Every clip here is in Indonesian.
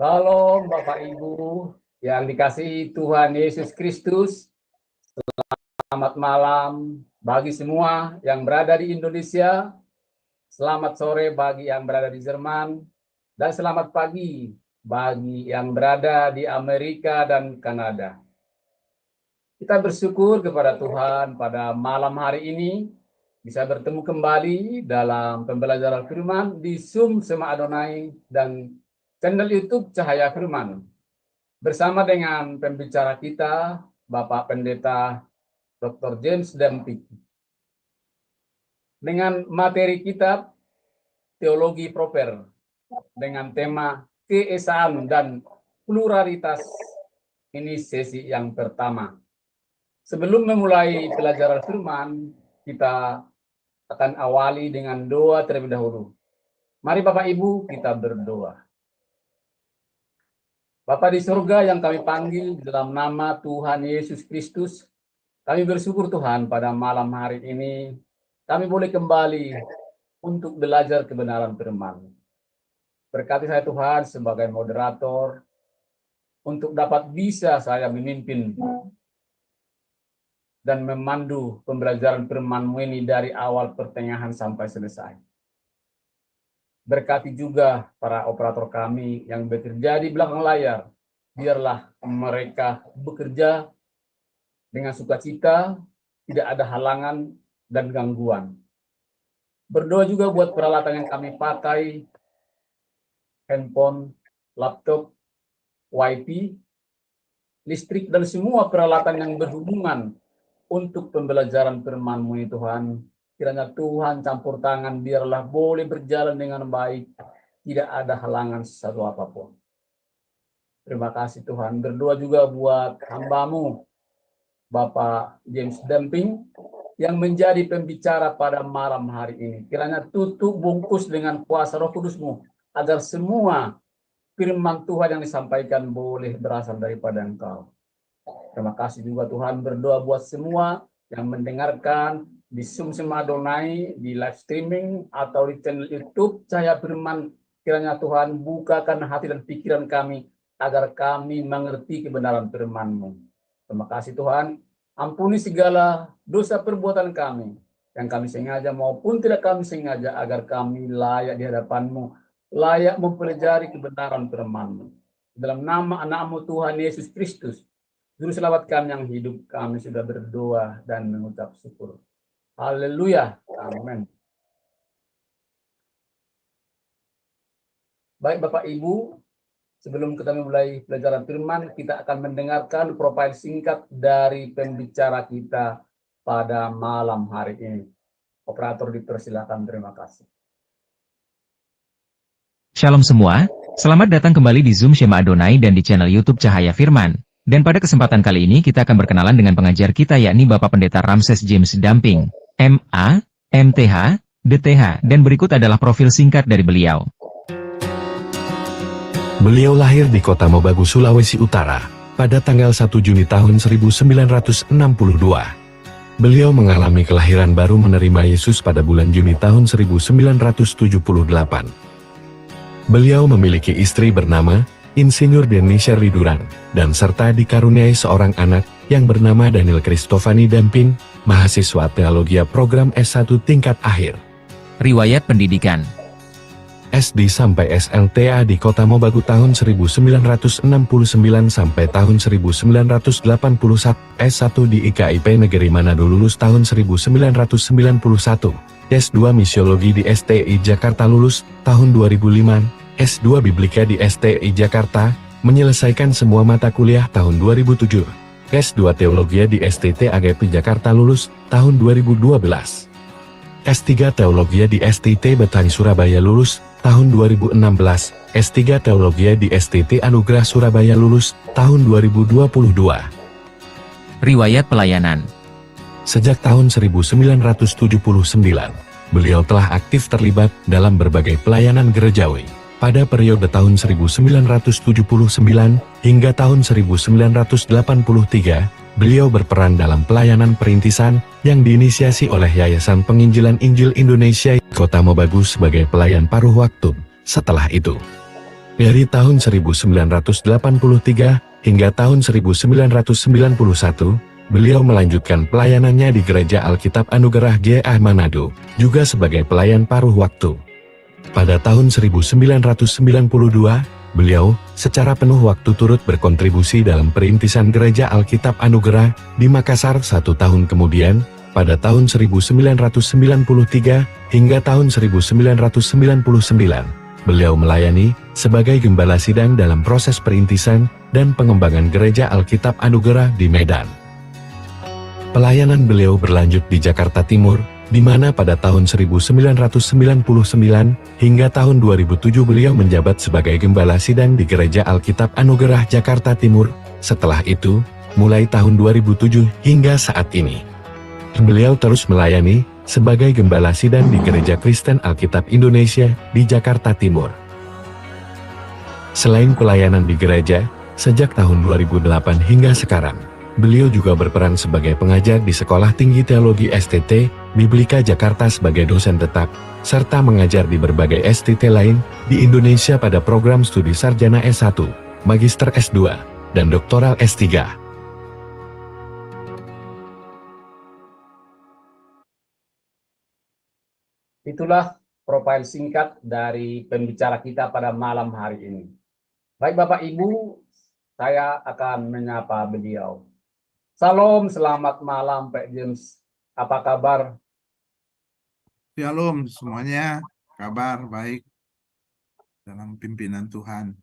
Shalom Bapak Ibu yang dikasihi Tuhan Yesus Kristus. Selamat malam bagi semua yang berada di Indonesia. Selamat sore bagi yang berada di Jerman. Dan selamat pagi bagi yang berada di Amerika dan Kanada. Kita bersyukur kepada Tuhan pada malam hari ini bisa bertemu kembali dalam pembelajaran firman di Zoom Sema Adonai dan channel YouTube Cahaya Firman. Bersama dengan pembicara kita, Bapak Pendeta Dr. James Damping. Dengan materi kitab Teologi Proper dengan tema keesaan dan pluralitas. Ini sesi yang pertama. Sebelum memulai pelajaran firman, kita akan awali dengan doa terlebih dahulu. Mari Bapak Ibu kita berdoa. Bapa di surga yang kami panggil dalam nama Tuhan Yesus Kristus, kami bersyukur Tuhan pada malam hari ini kami boleh kembali untuk belajar kebenaran firman. Berkati saya Tuhan sebagai moderator untuk dapat bisa saya memimpin dan memandu pembelajaran firman-Mu ini dari awal pertengahan sampai selesai. Berkati juga para operator kami yang bekerja di belakang layar. Biarlah mereka bekerja dengan sukacita, tidak ada halangan dan gangguan. Berdoa juga buat peralatan yang kami pakai, handphone, laptop, wifi, listrik, dan semua peralatan yang berhubungan untuk pembelajaran firman-Mu ini Tuhan. Kiranya Tuhan campur tangan, biarlah boleh berjalan dengan baik, tidak ada halangan satu apapun. Terima kasih Tuhan. Berdoa juga buat hamba-Mu, Bapak James Damping, yang menjadi pembicara pada malam hari ini. Kiranya tutup bungkus dengan kuasa Roh Kudus-Mu, agar semua firman Tuhan yang disampaikan boleh berasal daripada Engkau. Terima kasih juga Tuhan. Berdoa buat semua yang mendengarkan di Zoom Sema Adonai, di live streaming, atau di channel YouTube Cahaya Firman. Kiranya Tuhan bukakan hati dan pikiran kami, agar kami mengerti kebenaran firman-Mu. Terima kasih Tuhan. Ampuni segala dosa perbuatan kami, yang kami sengaja maupun tidak kami sengaja, agar kami layak di hadapan-Mu, layak mempelajari kebenaran firman-Mu. Dalam nama anak-Mu Tuhan Yesus Kristus, Juru Selamat kami yang hidup, kami sudah berdoa dan mengucap syukur. Haleluya. Amin. Baik Bapak Ibu, sebelum kita mulai pelajaran firman, kita akan mendengarkan profil singkat dari pembicara kita pada malam hari ini. Operator dipersilakan, terima kasih. Shalom semua, selamat datang kembali di Zoom Sema Adonai dan di channel YouTube Cahaya Firman. Dan pada kesempatan kali ini kita akan berkenalan dengan pengajar kita, yakni Bapak Pendeta Ramses James Damping, MA, MTH, DTH, dan berikut adalah profil singkat dari beliau. Beliau lahir di Kota Mobagu, Sulawesi Utara, pada tanggal 1 Juni tahun 1962. Beliau mengalami kelahiran baru menerima Yesus pada bulan Juni tahun 1978. Beliau memiliki istri bernama Insinyur Denisha Riduran, dan serta dikaruniai seorang anak yang bernama Daniel Kristofani Damping, mahasiswa teologi program S1 tingkat akhir. Riwayat pendidikan SD sampai SLTA di Kota Mobagu tahun 1969 sampai tahun 1981, S1 di IKIP Negeri Manado lulus tahun 1991, S2 Misiologi di STI Jakarta lulus tahun 2005, S2 Biblika di STI Jakarta, menyelesaikan semua mata kuliah tahun 2007, S2 Teologi di STT AGP Jakarta lulus tahun 2012, S3 Teologi di STT Betang Surabaya lulus tahun 2016, S3 Teologi di STT Anugerah Surabaya lulus tahun 2022. Riwayat pelayanan. Sejak tahun 1979, beliau telah aktif terlibat dalam berbagai pelayanan gerejawi. Pada periode tahun 1979 hingga tahun 1983, beliau berperan dalam pelayanan perintisan yang diinisiasi oleh Yayasan Penginjilan Injil Indonesia Kota Mobagu sebagai pelayan paruh waktu. Setelah itu, Dari tahun 1983 hingga tahun 1991, beliau melanjutkan pelayanannya di Gereja Alkitab Anugerah GA Manado, juga sebagai pelayan paruh waktu. Pada tahun 1992, beliau secara penuh waktu turut berkontribusi dalam perintisan Gereja Alkitab Anugerah di Makassar 1 tahun kemudian, pada tahun 1993 hingga tahun 1999. Beliau melayani sebagai gembala sidang dalam proses perintisan dan pengembangan Gereja Alkitab Anugerah di Medan. Pelayanan beliau berlanjut di Jakarta Timur, di mana pada tahun 1999 hingga tahun 2007 beliau menjabat sebagai gembala sidang di Gereja Alkitab Anugerah Jakarta Timur. Setelah itu, mulai tahun 2007 hingga saat ini, beliau terus melayani sebagai gembala sidang di Gereja Kristen Alkitab Indonesia di Jakarta Timur. Selain pelayanan di gereja, sejak tahun 2008 hingga sekarang, beliau juga berperan sebagai pengajar di Sekolah Tinggi Teologi STT, Biblika Jakarta sebagai dosen tetap, serta mengajar di berbagai STT lain di Indonesia pada program studi sarjana S1, Magister S2, dan Doktoral S3. Itulah profil singkat dari pembicara kita pada malam hari ini. Baik Bapak Ibu, saya akan menyapa beliau. Salam, selamat malam Pak James. Apa kabar? Shalom semuanya, kabar baik dalam pimpinan Tuhan.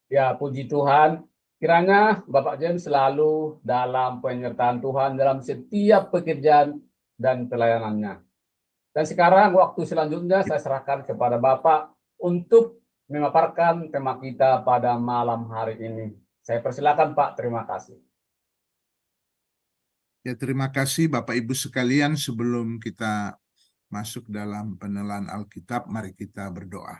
Ya, puji Tuhan. Kiranya Bapak James selalu dalam penyertaan Tuhan dalam setiap pekerjaan dan pelayanannya. Dan sekarang waktu selanjutnya saya serahkan kepada Bapak untuk memaparkan tema kita pada malam hari ini. Saya persilakan Pak, terima kasih. Ya, terima kasih Bapak Ibu sekalian. Sebelum kita masuk dalam penelan Alkitab, mari kita berdoa.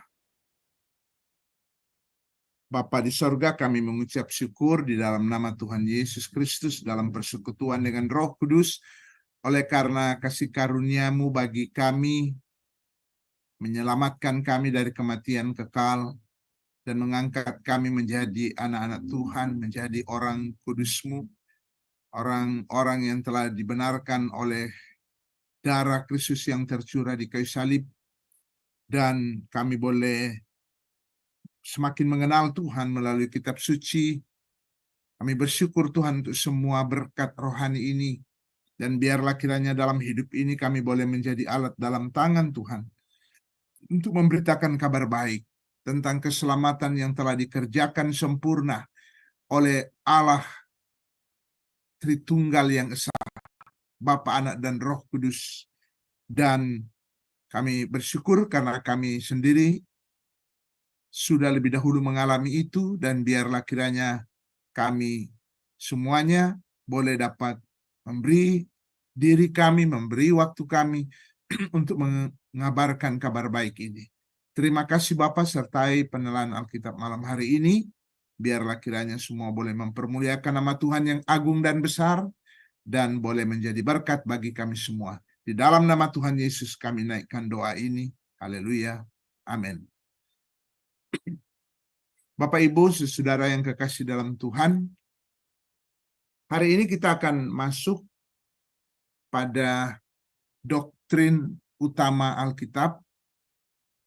Bapa di sorga, kami mengucap syukur di dalam nama Tuhan Yesus Kristus dalam persekutuan dengan Roh Kudus, oleh karena kasih karunia-Mu bagi kami, menyelamatkan kami dari kematian kekal, dan mengangkat kami menjadi anak-anak Tuhan, menjadi orang kudus-Mu, orang-orang yang telah dibenarkan oleh darah Kristus yang tercurah di kayu salib, dan kami boleh semakin mengenal Tuhan melalui kitab suci. Kami bersyukur Tuhan untuk semua berkat rohani ini, dan biarlah kiranya dalam hidup ini kami boleh menjadi alat dalam tangan Tuhan untuk memberitakan kabar baik tentang keselamatan yang telah dikerjakan sempurna oleh Allah Tritunggal yang Esa, Bapa, Anak, dan Roh Kudus. Dan kami bersyukur karena kami sendiri sudah lebih dahulu mengalami itu, dan biarlah kiranya kami semuanya boleh dapat memberi diri kami, memberi waktu kami untuk mengabarkan kabar baik ini. Terima kasih Bapa, sertai penelan Alkitab malam hari ini. Biarlah kiranya semua boleh mempermuliakan nama Tuhan yang agung dan besar, dan boleh menjadi berkat bagi kami semua. Di dalam nama Tuhan Yesus kami naikkan doa ini. Haleluya. Amin. Bapak Ibu, saudara yang kekasih dalam Tuhan, hari ini kita akan masuk pada doktrin utama Alkitab,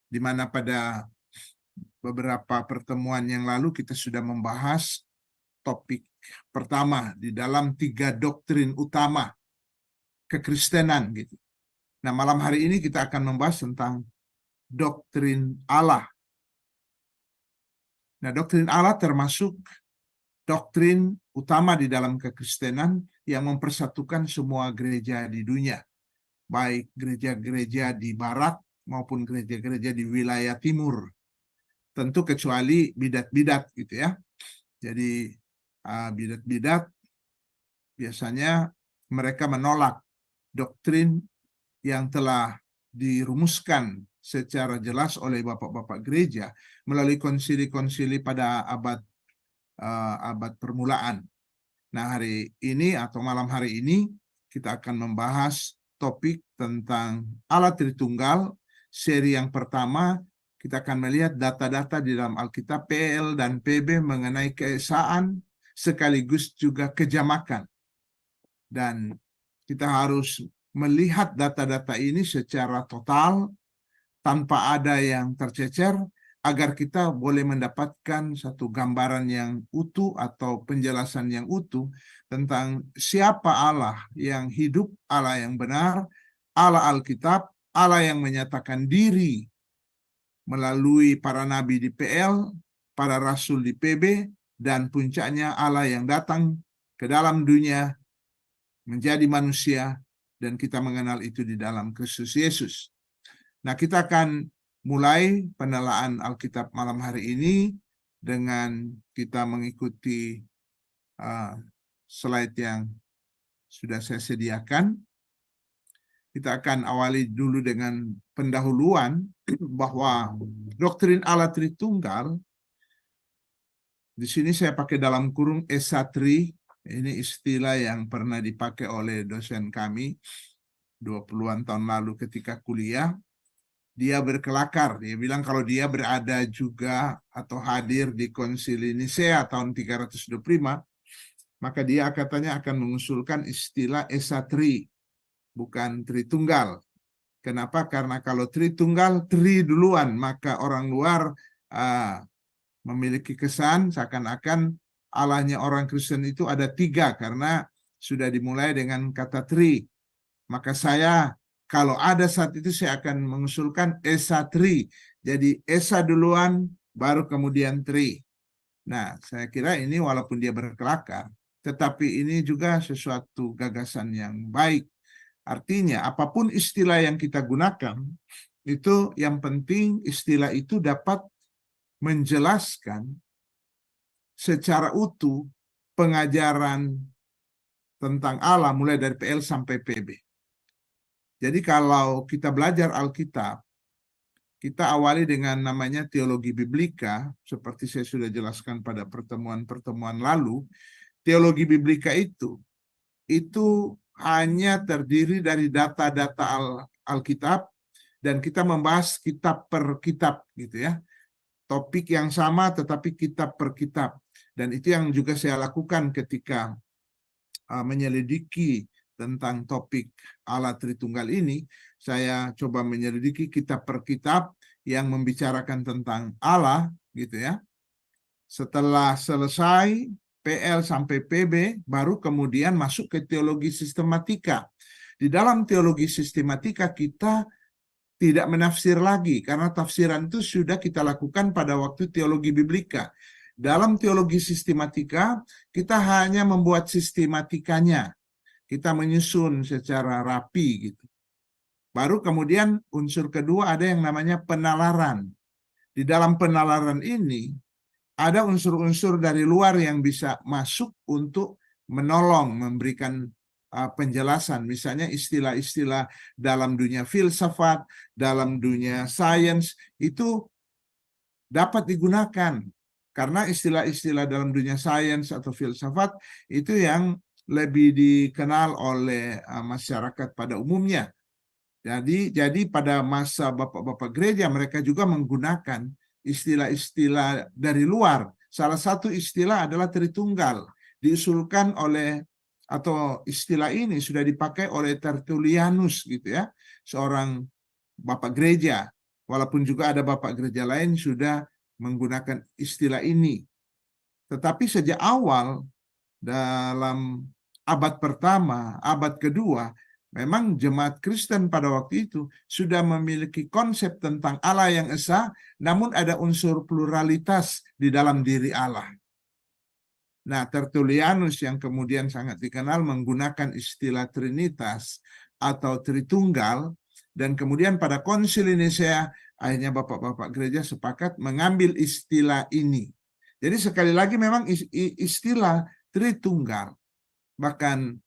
di mana pada beberapa pertemuan yang lalu kita sudah membahas topik pertama di dalam 3 doktrin utama kekristenan gitu. Nah, malam hari ini kita akan membahas tentang doktrin Allah. Nah, doktrin Allah termasuk doktrin utama di dalam kekristenan yang mempersatukan semua gereja di dunia, baik gereja-gereja di barat maupun gereja-gereja di wilayah timur. Tentu kecuali bidat-bidat gitu ya. Jadi bidat-bidat biasanya mereka menolak doktrin yang telah dirumuskan secara jelas oleh bapak-bapak gereja melalui konsili-konsili pada abad permulaan. Nah, hari ini atau malam hari ini kita akan membahas topik tentang Allah Tritunggal. Seri yang pertama kita akan melihat data-data di dalam Alkitab PL dan PB mengenai keesaan sekaligus juga kejamakan. Dan kita harus melihat data-data ini secara total tanpa ada yang tercecer agar kita boleh mendapatkan satu gambaran yang utuh atau penjelasan yang utuh tentang siapa Allah yang hidup, Allah yang benar, Allah Alkitab, Allah yang menyatakan diri melalui para nabi di PL, para rasul di PB, dan puncaknya Allah yang datang ke dalam dunia menjadi manusia, dan kita mengenal itu di dalam Kristus Yesus. Nah, kita akan mulai penelaan Alkitab malam hari ini dengan kita mengikuti slide yang sudah saya sediakan. Kita akan awali dulu dengan pendahuluan bahwa doktrin Allah Tritunggal, di sini saya pakai dalam kurung Esa Tri, ini istilah yang pernah dipakai oleh dosen kami 20-an tahun lalu ketika kuliah. Dia berkelakar, dia bilang kalau dia berada juga atau hadir di Konsili Nisea tahun 325, maka dia katanya akan mengusulkan istilah Esa Tri, bukan Tritunggal. Kenapa? Karena kalau Tritunggal, Tri duluan, maka orang luar memiliki kesan seakan-akan Allahnya orang Kristen itu ada 3 karena sudah dimulai dengan kata Tri. Maka saya, kalau ada saat itu saya akan mengusulkan Esa Tri. Jadi Esa duluan, baru kemudian Tri. Nah, saya kira ini walaupun dia berkelakar, tetapi ini juga sesuatu gagasan yang baik. Artinya, apapun istilah yang kita gunakan, itu yang penting istilah itu dapat menjelaskan secara utuh pengajaran tentang Allah mulai dari PL sampai PB. Jadi kalau kita belajar Alkitab, kita awali dengan namanya teologi biblika, seperti saya sudah jelaskan pada pertemuan-pertemuan lalu. Teologi biblika itu hanya terdiri dari data-data Alkitab, dan kita membahas kitab per kitab gitu ya. Topik yang sama tetapi kitab per kitab. Dan itu yang juga saya lakukan ketika menyelidiki tentang topik Allah Tritunggal ini. Saya coba menyelidiki kitab per kitab yang membicarakan tentang Allah gitu ya. Setelah selesai PL sampai PB, baru kemudian masuk ke teologi sistematika. Di dalam teologi sistematika kita tidak menafsir lagi, karena tafsiran itu sudah kita lakukan pada waktu teologi biblika. Dalam teologi sistematika, kita hanya membuat sistematikanya. Kita menyusun secara rapi gitu. Baru kemudian unsur kedua ada yang namanya penalaran. Di dalam penalaran ini, ada unsur-unsur dari luar yang bisa masuk untuk menolong, memberikan penjelasan. Misalnya istilah-istilah dalam dunia filsafat, dalam dunia sains, itu dapat digunakan. Karena istilah-istilah dalam dunia sains atau filsafat itu yang lebih dikenal oleh masyarakat pada umumnya. Jadi pada masa bapak-bapak gereja mereka juga menggunakan istilah-istilah dari luar. Salah satu istilah adalah Tritunggal. Diusulkan oleh, atau istilah ini sudah dipakai oleh Tertullianus gitu ya. Seorang bapak gereja. Walaupun juga ada bapak gereja lain sudah menggunakan istilah ini. Tetapi sejak awal dalam abad pertama, abad kedua, memang jemaat Kristen pada waktu itu sudah memiliki konsep tentang Allah yang esa, namun ada unsur pluralitas di dalam diri Allah. Nah, Tertullianus yang kemudian sangat dikenal menggunakan istilah Trinitas atau Tritunggal, dan kemudian pada Konsili Nisea akhirnya bapak-bapak gereja sepakat mengambil istilah ini. Jadi sekali lagi memang istilah Tritunggal, bahkan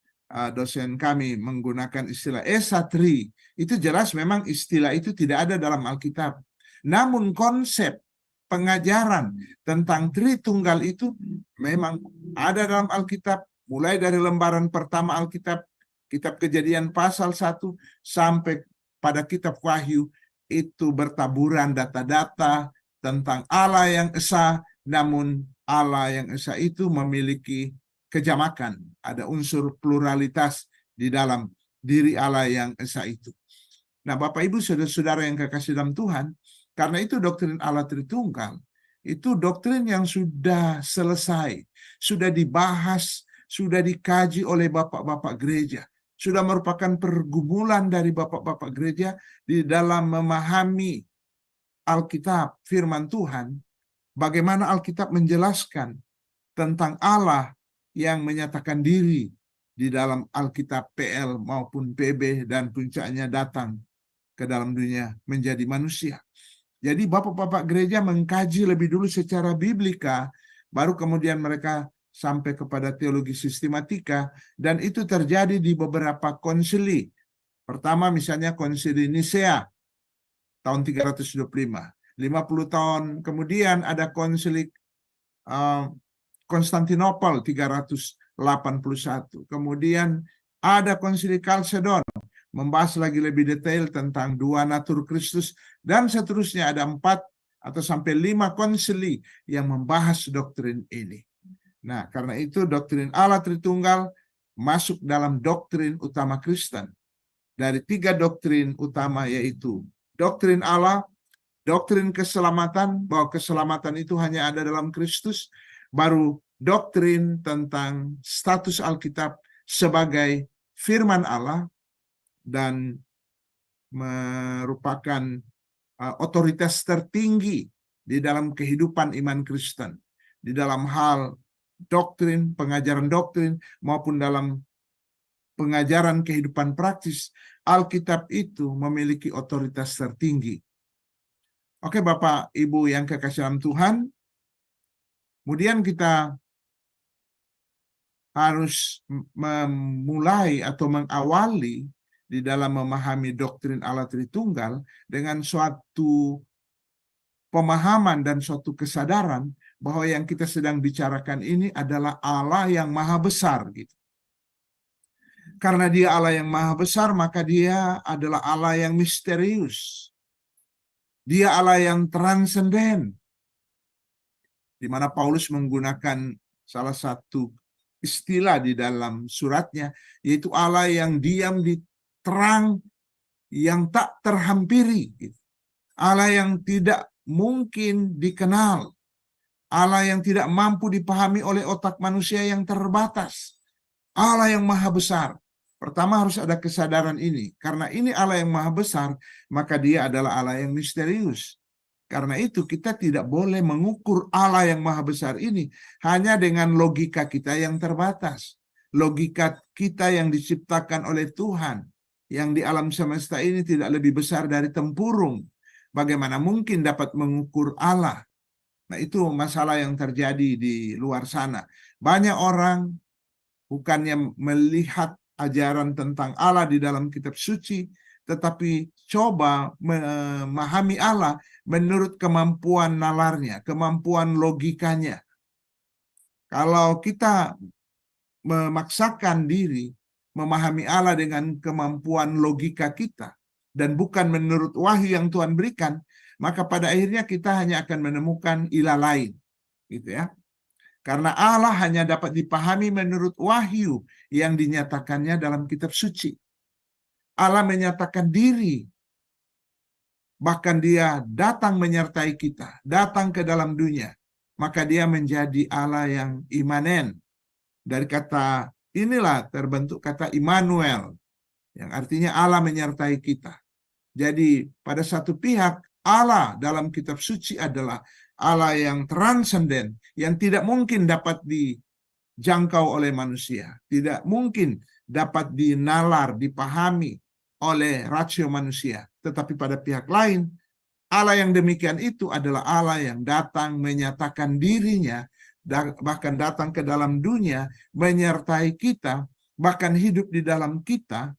dosen kami menggunakan istilah Esa Tri, itu jelas memang istilah itu tidak ada dalam Alkitab. Namun konsep pengajaran tentang Tritunggal itu memang ada dalam Alkitab, mulai dari lembaran pertama Alkitab, kitab Kejadian pasal 1 sampai pada kitab Wahyu, itu bertaburan data-data tentang Allah yang esa, namun Allah yang esa itu memiliki kejamakan. Ada unsur pluralitas di dalam diri Allah yang esa itu. Nah, Bapak Ibu saudara-saudara yang kekasih dalam Tuhan, karena itu doktrin Allah Tritunggal, itu doktrin yang sudah selesai, sudah dibahas, sudah dikaji oleh bapak-bapak gereja, sudah merupakan pergumulan dari bapak-bapak gereja di dalam memahami Alkitab, firman Tuhan, bagaimana Alkitab menjelaskan tentang Allah yang menyatakan diri di dalam Alkitab PL maupun PB dan puncaknya datang ke dalam dunia menjadi manusia. Jadi bapak-bapak gereja mengkaji lebih dulu secara biblika, baru kemudian mereka sampai kepada teologi sistematika, dan itu terjadi di beberapa konsili. Pertama misalnya konsili Nisea tahun 325. 50 tahun kemudian ada konsili Konstantinopel 381. Kemudian ada konsili Kalsedon membahas lagi lebih detail tentang dua natur Kristus, dan seterusnya ada 4 atau sampai 5 konsili yang membahas doktrin ini. Nah, karena itu doktrin Allah Tritunggal masuk dalam doktrin utama Kristen. Dari 3 doktrin utama, yaitu doktrin Allah, doktrin keselamatan, bahwa keselamatan itu hanya ada dalam Kristus, baru doktrin tentang status Alkitab sebagai firman Allah dan merupakan otoritas tertinggi di dalam kehidupan iman Kristen, di dalam hal doktrin, pengajaran doktrin, maupun dalam pengajaran kehidupan praktis. Alkitab itu memiliki otoritas tertinggi. Oke, Bapak Ibu yang kekasih dalam Tuhan, kemudian kita harus memulai atau mengawali di dalam memahami doktrin Allah Tritunggal dengan suatu pemahaman dan suatu kesadaran bahwa yang kita sedang bicarakan ini adalah Allah yang maha besar gitu. Karena dia Allah yang maha besar, maka dia adalah Allah yang misterius. Dia Allah yang transenden. Di mana Paulus menggunakan salah satu istilah di dalam suratnya, yaitu Allah yang diam di terang yang tak terhampiri. Allah yang tidak mungkin dikenal. Allah yang tidak mampu dipahami oleh otak manusia yang terbatas. Allah yang maha besar. Pertama harus ada kesadaran ini. Karena ini Allah yang maha besar, maka dia adalah Allah yang misterius. Karena itu kita tidak boleh mengukur Allah yang maha besar ini hanya dengan logika kita yang terbatas. Logika kita yang diciptakan oleh Tuhan, yang di alam semesta ini tidak lebih besar dari tempurung. Bagaimana mungkin dapat mengukur Allah? Nah, itu masalah yang terjadi di luar sana. Banyak orang bukannya melihat ajaran tentang Allah di dalam kitab suci, tetapi coba memahami Allah menurut kemampuan nalarnya, kemampuan logikanya. Kalau kita memaksakan diri memahami Allah dengan kemampuan logika kita, dan bukan menurut wahyu yang Tuhan berikan, maka pada akhirnya kita hanya akan menemukan ilah lain, gitu ya. Karena Allah hanya dapat dipahami menurut wahyu yang dinyatakannya dalam kitab suci. Allah menyatakan diri, bahkan dia datang menyertai kita, datang ke dalam dunia, maka dia menjadi Allah yang imanen. Dari kata inilah terbentuk kata Immanuel, yang artinya Allah menyertai kita. Jadi pada satu pihak, Allah dalam kitab suci adalah Allah yang transenden, yang tidak mungkin dapat dijangkau oleh manusia, tidak mungkin dapat dinalar, dipahami oleh rasio manusia. Tetapi pada pihak lain, Allah yang demikian itu adalah Allah yang datang menyatakan dirinya, bahkan datang ke dalam dunia, menyertai kita, bahkan hidup di dalam kita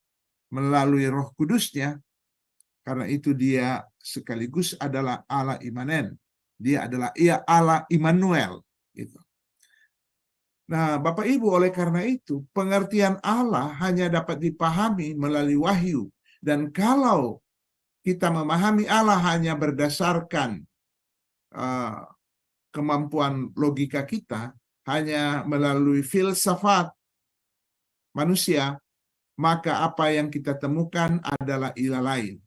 melalui Roh Kudusnya. Karena itu dia sekaligus adalah Allah imanen. Dia adalah Allah Immanuel. Gitu. Nah, Bapak Ibu, oleh karena itu, pengertian Allah hanya dapat dipahami melalui wahyu. Dan kalau kita memahami Allah hanya berdasarkan kemampuan logika kita, hanya melalui filsafat manusia, maka apa yang kita temukan adalah ilah lain.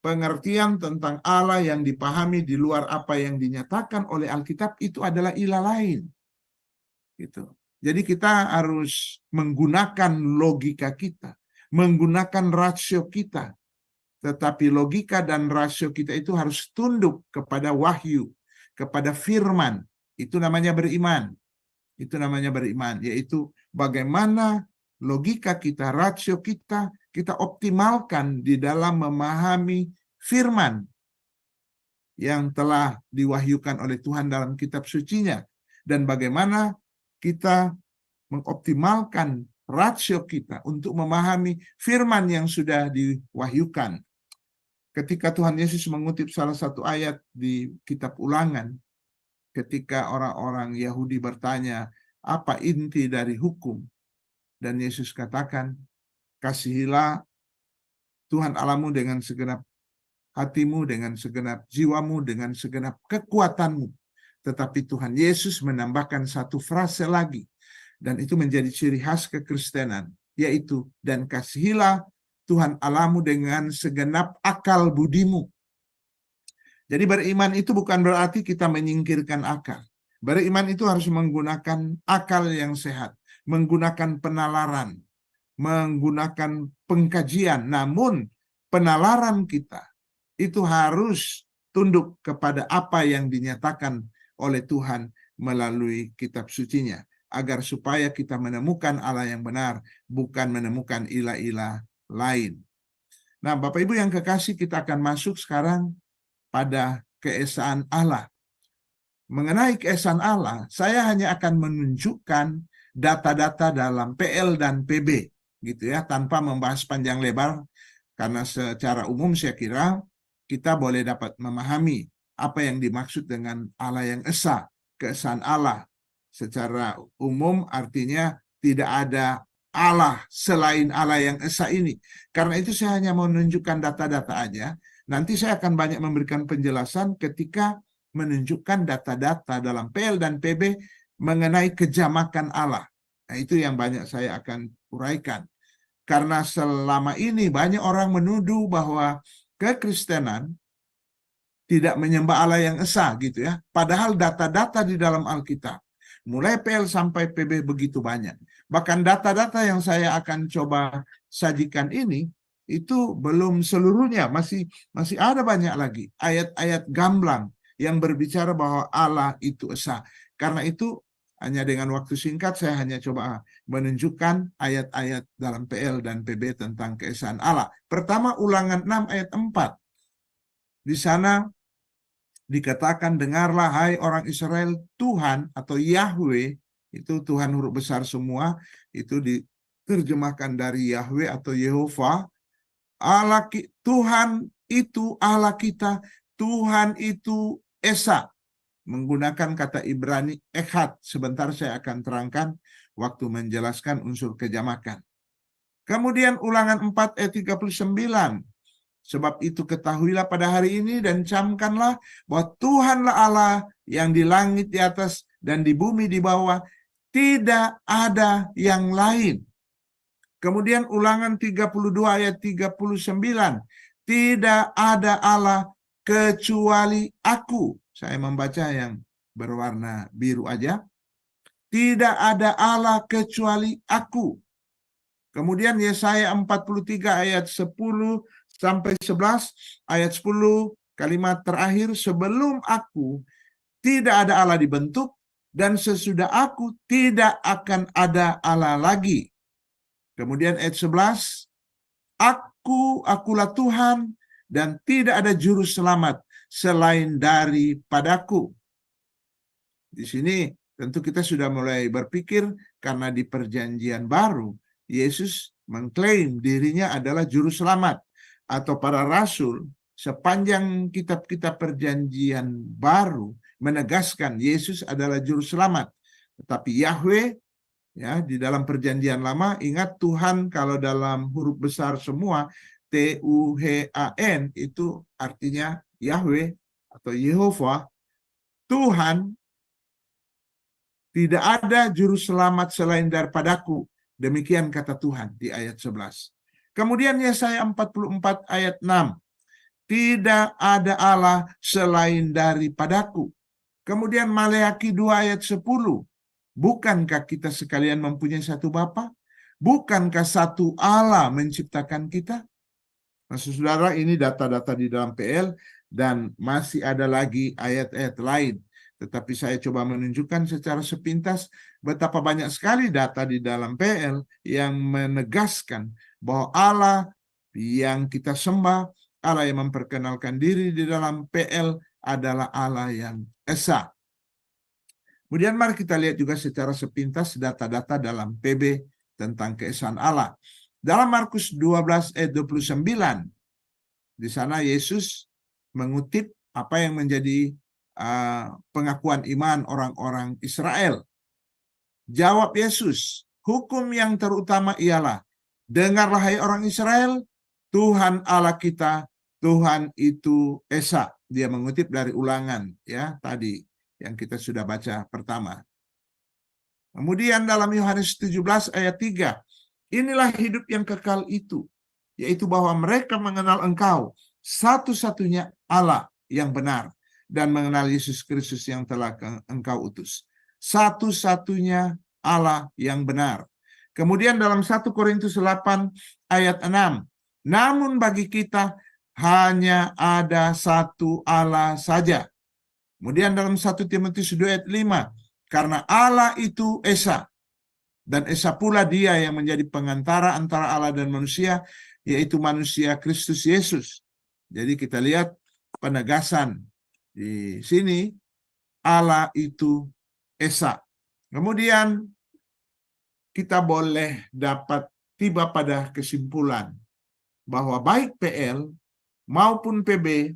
Pengertian tentang Allah yang dipahami di luar apa yang dinyatakan oleh Alkitab itu adalah ilah lain. Gitu. Jadi kita harus menggunakan logika kita, menggunakan rasio kita. Tetapi logika dan rasio kita itu harus tunduk kepada wahyu, kepada firman. Itu namanya beriman. Itu namanya beriman, yaitu bagaimana logika kita, rasio kita optimalkan di dalam memahami firman yang telah diwahyukan oleh Tuhan dalam kitab sucinya. Dan bagaimana kita mengoptimalkan rasio kita untuk memahami firman yang sudah diwahyukan. Ketika Tuhan Yesus mengutip salah satu ayat di kitab Ulangan, ketika orang-orang Yahudi bertanya, apa inti dari hukum? Dan Yesus katakan, kasihilah Tuhan Allahmu dengan segenap hatimu, dengan segenap jiwamu, dengan segenap kekuatanmu. Tetapi Tuhan Yesus menambahkan satu frase lagi, dan itu menjadi ciri khas kekristenan, yaitu, dan kasihilah Tuhan Allahmu dengan segenap akal budimu. Jadi beriman itu bukan berarti kita menyingkirkan akal. Beriman itu harus menggunakan akal yang sehat, menggunakan penalaran, menggunakan pengkajian. Namun penalaran kita itu harus tunduk kepada apa yang dinyatakan oleh Tuhan melalui kitab sucinya, agar supaya kita menemukan Allah yang benar, bukan menemukan ilah-ilah lain. Nah, Bapak Ibu yang kekasih, kita akan masuk sekarang pada keesaan Allah. Mengenai keesaan Allah, saya hanya akan menunjukkan data-data dalam PL dan PB, gitu ya, tanpa membahas panjang lebar, karena secara umum saya kira kita boleh dapat memahami apa yang dimaksud dengan Allah yang esa, keesaan Allah. Secara umum artinya tidak ada Allah selain Allah yang esa ini. Karena itu saya hanya menunjukkan data-data aja. Nanti saya akan banyak memberikan penjelasan ketika menunjukkan data-data dalam PL dan PB mengenai kejamakan Allah. Nah, itu yang banyak saya akan uraikan. Karena selama ini banyak orang menuduh bahwa kekristenan tidak menyembah Allah yang esa gitu ya. Padahal data-data di dalam Alkitab, mulai PL sampai PB begitu banyak. Bahkan data-data yang saya akan coba sajikan ini, itu belum seluruhnya, masih ada banyak lagi ayat-ayat gamblang yang berbicara bahwa Allah itu esa. Karena itu hanya dengan waktu singkat saya hanya coba menunjukkan ayat-ayat dalam PL dan PB tentang keesaan Allah. Pertama, Ulangan 6 ayat 4. Di sana dikatakan, dengarlah hai orang Israel, Tuhan atau Yahweh, itu Tuhan huruf besar semua, itu diterjemahkan dari Yahweh atau Yehova. Allah, Tuhan itu Allah kita, Tuhan itu esa. Menggunakan kata Ibrani echad. Sebentar saya akan terangkan waktu menjelaskan unsur kejamakan. Kemudian Ulangan 4 ayat 39. Sebab itu ketahuilah pada hari ini dan camkanlah bahwa Tuhanlah Allah yang di langit di atas dan di bumi di bawah, tidak ada yang lain. Kemudian Ulangan 32 ayat 39. Tidak ada Allah kecuali aku. Saya membaca yang berwarna biru aja. Tidak ada Allah kecuali aku. Kemudian Yesaya 43 ayat 10 sampai 11, ayat 10 kalimat terakhir, sebelum aku tidak ada Allah dibentuk, dan sesudah aku tidak akan ada Allah lagi. Kemudian ayat 11, akulah Tuhan dan tidak ada juru selamat selain daripadaku. Di sini tentu kita sudah mulai berpikir, karena di perjanjian baru Yesus mengklaim dirinya adalah juru selamat, atau para rasul sepanjang kitab-kitab perjanjian baru menegaskan Yesus adalah juru selamat. Tetapi Yahweh ya di dalam perjanjian lama, ingat Tuhan kalau dalam huruf besar semua Tuhan itu artinya Yahweh atau Yehova, Tuhan, tidak ada juru selamat selain daripadaku. Demikian kata Tuhan di ayat 11. Kemudian Yesaya 44 ayat 6. Tidak ada Allah selain daripadaku. Kemudian Maleakhi 2 ayat 10. Bukankah kita sekalian mempunyai satu Bapa? Bukankah satu Allah menciptakan kita? Nah, saudara, ini data-data di dalam PL dan masih ada lagi ayat-ayat lain. Tetapi saya coba menunjukkan secara sepintas betapa banyak sekali data di dalam PL yang menegaskan bahwa Allah yang kita sembah, Allah yang memperkenalkan diri di dalam PL adalah Allah yang esa. Kemudian mari kita lihat juga secara sepintas data-data dalam PB tentang keesaan Allah. Dalam Markus 12 ayat 29, di sana Yesus mengutip apa yang menjadi pengakuan iman orang-orang Israel. Jawab Yesus, hukum yang terutama ialah, dengarlah hai orang Israel, Tuhan Allah kita, Tuhan itu esa. Dia mengutip dari Ulangan ya tadi yang kita sudah baca pertama. Kemudian dalam Yohanes 17 ayat 3, inilah hidup yang kekal itu, yaitu bahwa mereka mengenal Engkau, satu-satunya Allah yang benar, dan mengenal Yesus Kristus yang telah Engkau utus. Satu-satunya Allah yang benar. Kemudian dalam 1 Korintus 8 ayat 6, namun bagi kita hanya ada satu Allah saja. Kemudian dalam 1 Timotius 2 ayat 5, karena Allah itu esa, dan esa pula dia yang menjadi pengantara antara Allah dan manusia, yaitu manusia Kristus Yesus. Jadi kita lihat penegasan di sini, Allah itu esa. Kemudian kita boleh dapat tiba pada kesimpulan bahwa baik PL maupun PB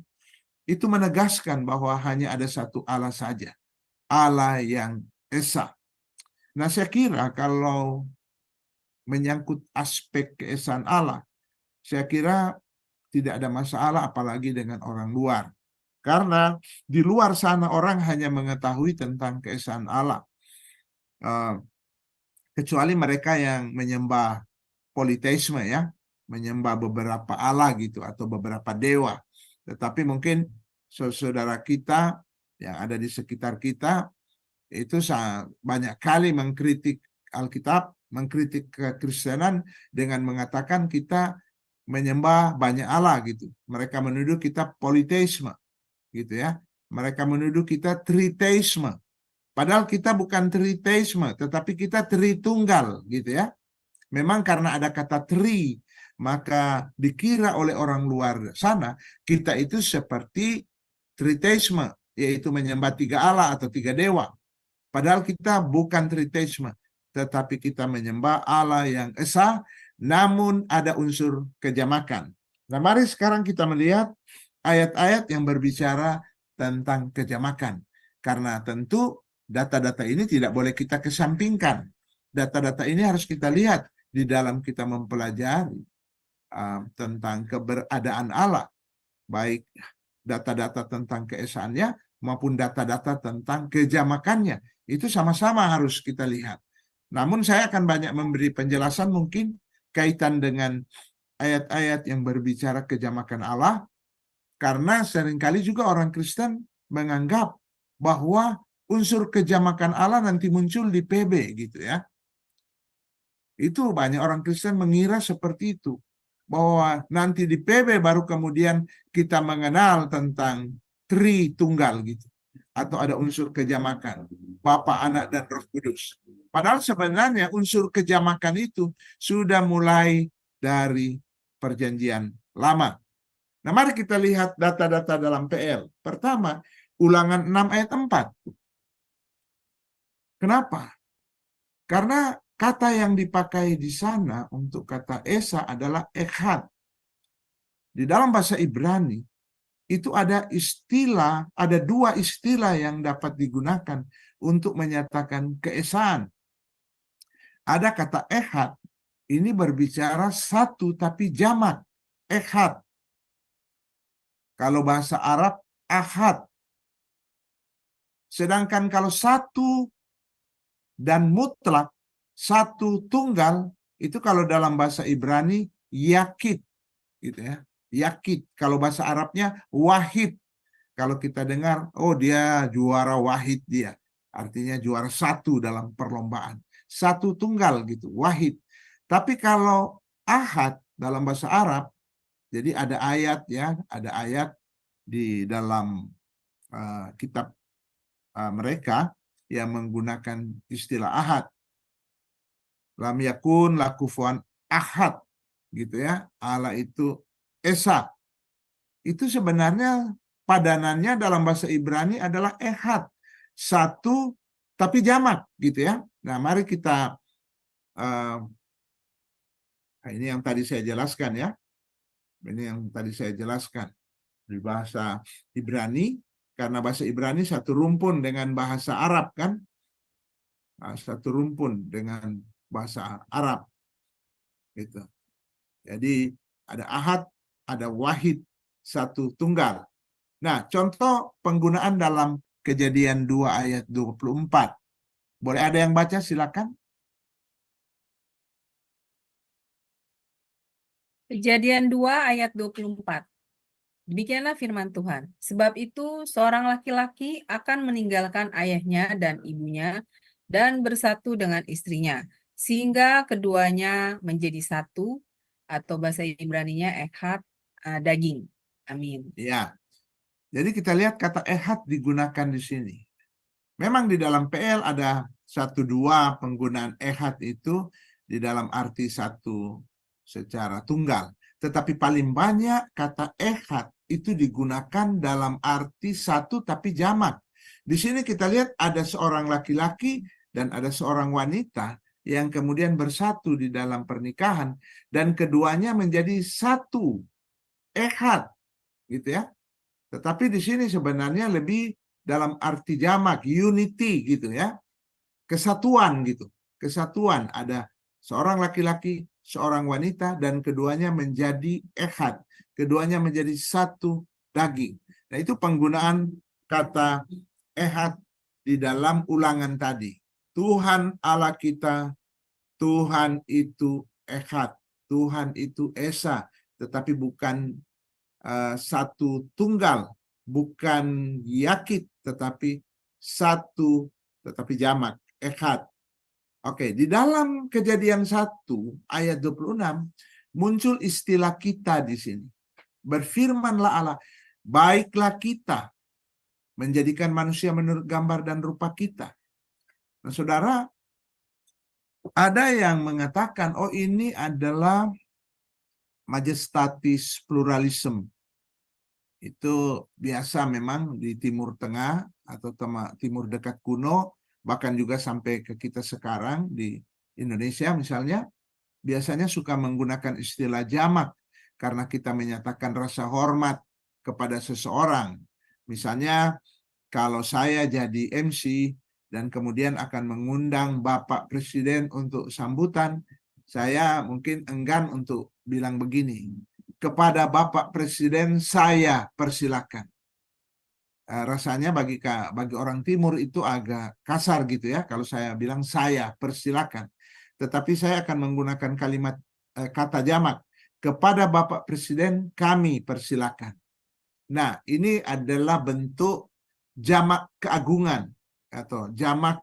itu menegaskan bahwa hanya ada satu Allah saja, Allah yang esa. Nah, saya kira kalau menyangkut aspek keesaan Allah, saya kira tidak ada masalah apalagi dengan orang luar. Karena di luar sana orang hanya mengetahui tentang keesaan Allah. Kecuali mereka yang menyembah politeisme ya, menyembah beberapa Allah gitu atau beberapa dewa. Tetapi mungkin saudara kita yang ada di sekitar kita itu banyak kali mengkritik Alkitab, mengkritik kekristenan dengan mengatakan kita menyembah banyak Allah gitu. Mereka menuduh kita politeisme gitu ya. Mereka menuduh kita triteisme. Padahal kita bukan triteisme, tetapi kita tritunggal gitu ya. Memang karena ada kata tri, maka dikira oleh orang luar sana kita itu seperti triteisme, yaitu menyembah tiga Allah atau tiga dewa. Padahal kita bukan triteisme, tetapi kita menyembah Allah yang esa, namun ada unsur kejamakan. Nah, mari sekarang kita melihat ayat-ayat yang berbicara tentang kejamakan. Karena tentu data-data ini tidak boleh kita kesampingkan. Data-data ini harus kita lihat di dalam kita mempelajari tentang keberadaan Allah, baik data-data tentang keesaannya maupun data-data tentang kejamakannya. Itu sama-sama harus kita lihat. Namun saya akan banyak memberi penjelasan mungkin kaitan dengan ayat-ayat yang berbicara kejamakan Allah, karena seringkali juga orang Kristen menganggap bahwa unsur kejamakan Allah nanti muncul di PB gitu ya. Itu banyak orang Kristen mengira seperti itu, bahwa nanti di PB baru kemudian kita mengenal tentang Tritunggal gitu, atau ada unsur kejamakan Bapa, Anak, dan Roh Kudus. Padahal sebenarnya unsur kejamakan itu sudah mulai dari Perjanjian Lama. Nah, mari kita lihat data-data dalam PL. Pertama, Ulangan 6 ayat 4. Kenapa? Karena kata yang dipakai di sana untuk kata esa adalah echad. Di dalam bahasa Ibrani, itu ada istilah, ada dua istilah yang dapat digunakan untuk menyatakan keesaan. Ada kata echad, ini berbicara satu tapi jamak. ehad. Kalau bahasa Arab, ahad. Sedangkan kalau satu dan mutlak, satu tunggal, itu kalau dalam bahasa Ibrani, yakid. Gitu ya. Yakid. Kalau bahasa Arabnya, wahid. Kalau kita dengar, oh dia juara wahid dia. Artinya juara satu dalam perlombaan. Satu tunggal gitu, wahid. Tapi kalau ahad dalam bahasa Arab, jadi ada ayat ya, ada ayat di dalam kitab mereka yang menggunakan istilah ahad. Lam yakun lakufuan ahad gitu ya. Allah itu esa. Itu sebenarnya padanannya dalam bahasa Ibrani adalah ehad. Satu tapi jamak gitu ya. Nah, mari kita ini yang tadi saya jelaskan ya. Ini yang tadi saya jelaskan di bahasa Ibrani, karena bahasa Ibrani satu rumpun dengan bahasa Arab kan. Satu rumpun dengan bahasa Arab. Gitu. Jadi ada ahad, ada wahid, satu tunggal. Nah, contoh penggunaan dalam Kejadian 2 ayat 24. Boleh ada yang baca, silakan. Kejadian 2 ayat 24. Demikianlah firman Tuhan. Sebab itu seorang laki-laki akan meninggalkan ayahnya dan ibunya dan bersatu dengan istrinya, sehingga keduanya menjadi satu, atau bahasa Ibraninya ehad, daging. Amin. Ya. Jadi kita lihat kata ehad digunakan di sini. Memang di dalam PL ada 1-2 penggunaan ehad itu di dalam arti satu secara tunggal. Tetapi paling banyak kata ehad itu digunakan dalam arti satu tapi jamak. Di sini kita lihat ada seorang laki-laki dan ada seorang wanita yang kemudian bersatu di dalam pernikahan dan keduanya menjadi satu ehad, gitu ya. Tetapi di sini sebenarnya lebih dalam arti jamak, unity gitu ya. Kesatuan gitu. Kesatuan, ada seorang laki-laki, seorang wanita, dan keduanya menjadi ehad. Keduanya menjadi satu daging. Nah, itu penggunaan kata ehad di dalam ulangan tadi. Tuhan Allah kita, Tuhan itu ehad. Tuhan itu esa, tetapi bukan satu tunggal, bukan yakid, tetapi satu, tetapi jamak, ehad. Oke, di dalam Kejadian 1 ayat 26 muncul istilah kita di sini. Berfirmanlah Allah, baiklah kita menjadikan manusia menurut gambar dan rupa kita. Nah, saudara, ada yang mengatakan, oh ini adalah majestatis pluralisme. Itu biasa memang di Timur Tengah atau Timur Dekat kuno, bahkan juga sampai ke kita sekarang di Indonesia misalnya, biasanya suka menggunakan istilah jamak karena kita menyatakan rasa hormat kepada seseorang. Misalnya kalau saya jadi MC dan kemudian akan mengundang Bapak Presiden untuk sambutan, saya mungkin enggan untuk bilang begini, kepada Bapak Presiden saya persilakan. Rasanya bagi orang Timur itu agak kasar gitu ya, kalau saya bilang saya persilakan. Tetapi saya akan menggunakan kalimat kata jamak, kepada Bapak Presiden kami persilakan. Nah, ini adalah bentuk jamak keagungan atau jamak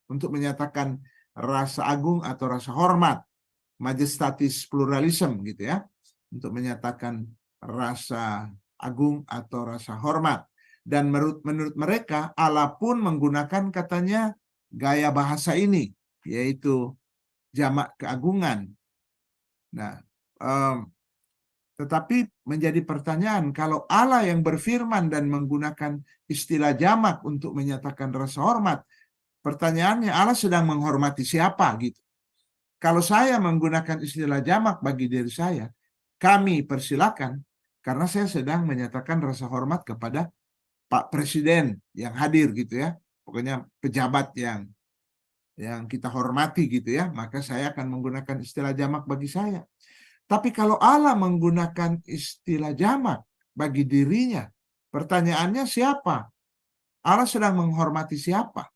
untuk menyatakan rasa agung atau rasa hormat, majestatis pluralisme gitu ya, untuk menyatakan rasa agung atau rasa hormat. Dan menurut mereka Allah pun menggunakan katanya gaya bahasa ini, yaitu jamak keagungan. Nah, tetapi menjadi pertanyaan, kalau Allah yang berfirman dan menggunakan istilah jamak untuk menyatakan rasa hormat, pertanyaannya Allah sedang menghormati siapa gitu? Kalau saya menggunakan istilah jamak bagi diri saya, kami persilakan, karena saya sedang menyatakan rasa hormat kepada Pak Presiden yang hadir gitu ya. Pokoknya pejabat yang kita hormati gitu ya, maka saya akan menggunakan istilah jamak bagi saya. Tapi kalau Allah menggunakan istilah jamak bagi dirinya, pertanyaannya siapa? Allah sedang menghormati siapa?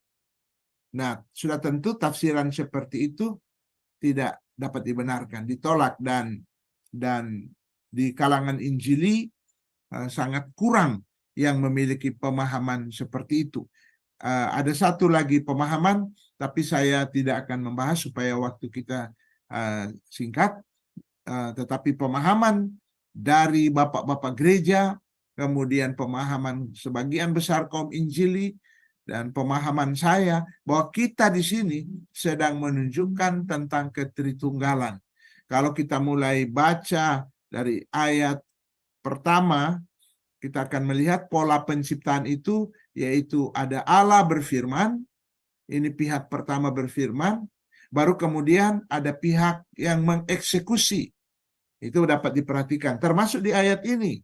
Nah, sudah tentu tafsiran seperti itu tidak dapat dibenarkan, ditolak, dan di kalangan Injili sangat kurang yang memiliki pemahaman seperti itu. Ada satu lagi pemahaman, tapi saya tidak akan membahas supaya waktu kita singkat. Tetapi pemahaman dari bapak-bapak gereja, kemudian pemahaman sebagian besar kaum Injili, dan pemahaman saya bahwa kita di sini sedang menunjukkan tentang ketritunggalan. Kalau kita mulai baca dari ayat pertama, kita akan melihat pola penciptaan itu, yaitu ada Allah berfirman, ini pihak pertama berfirman, baru kemudian ada pihak yang mengeksekusi. Itu dapat diperhatikan. Termasuk di ayat ini,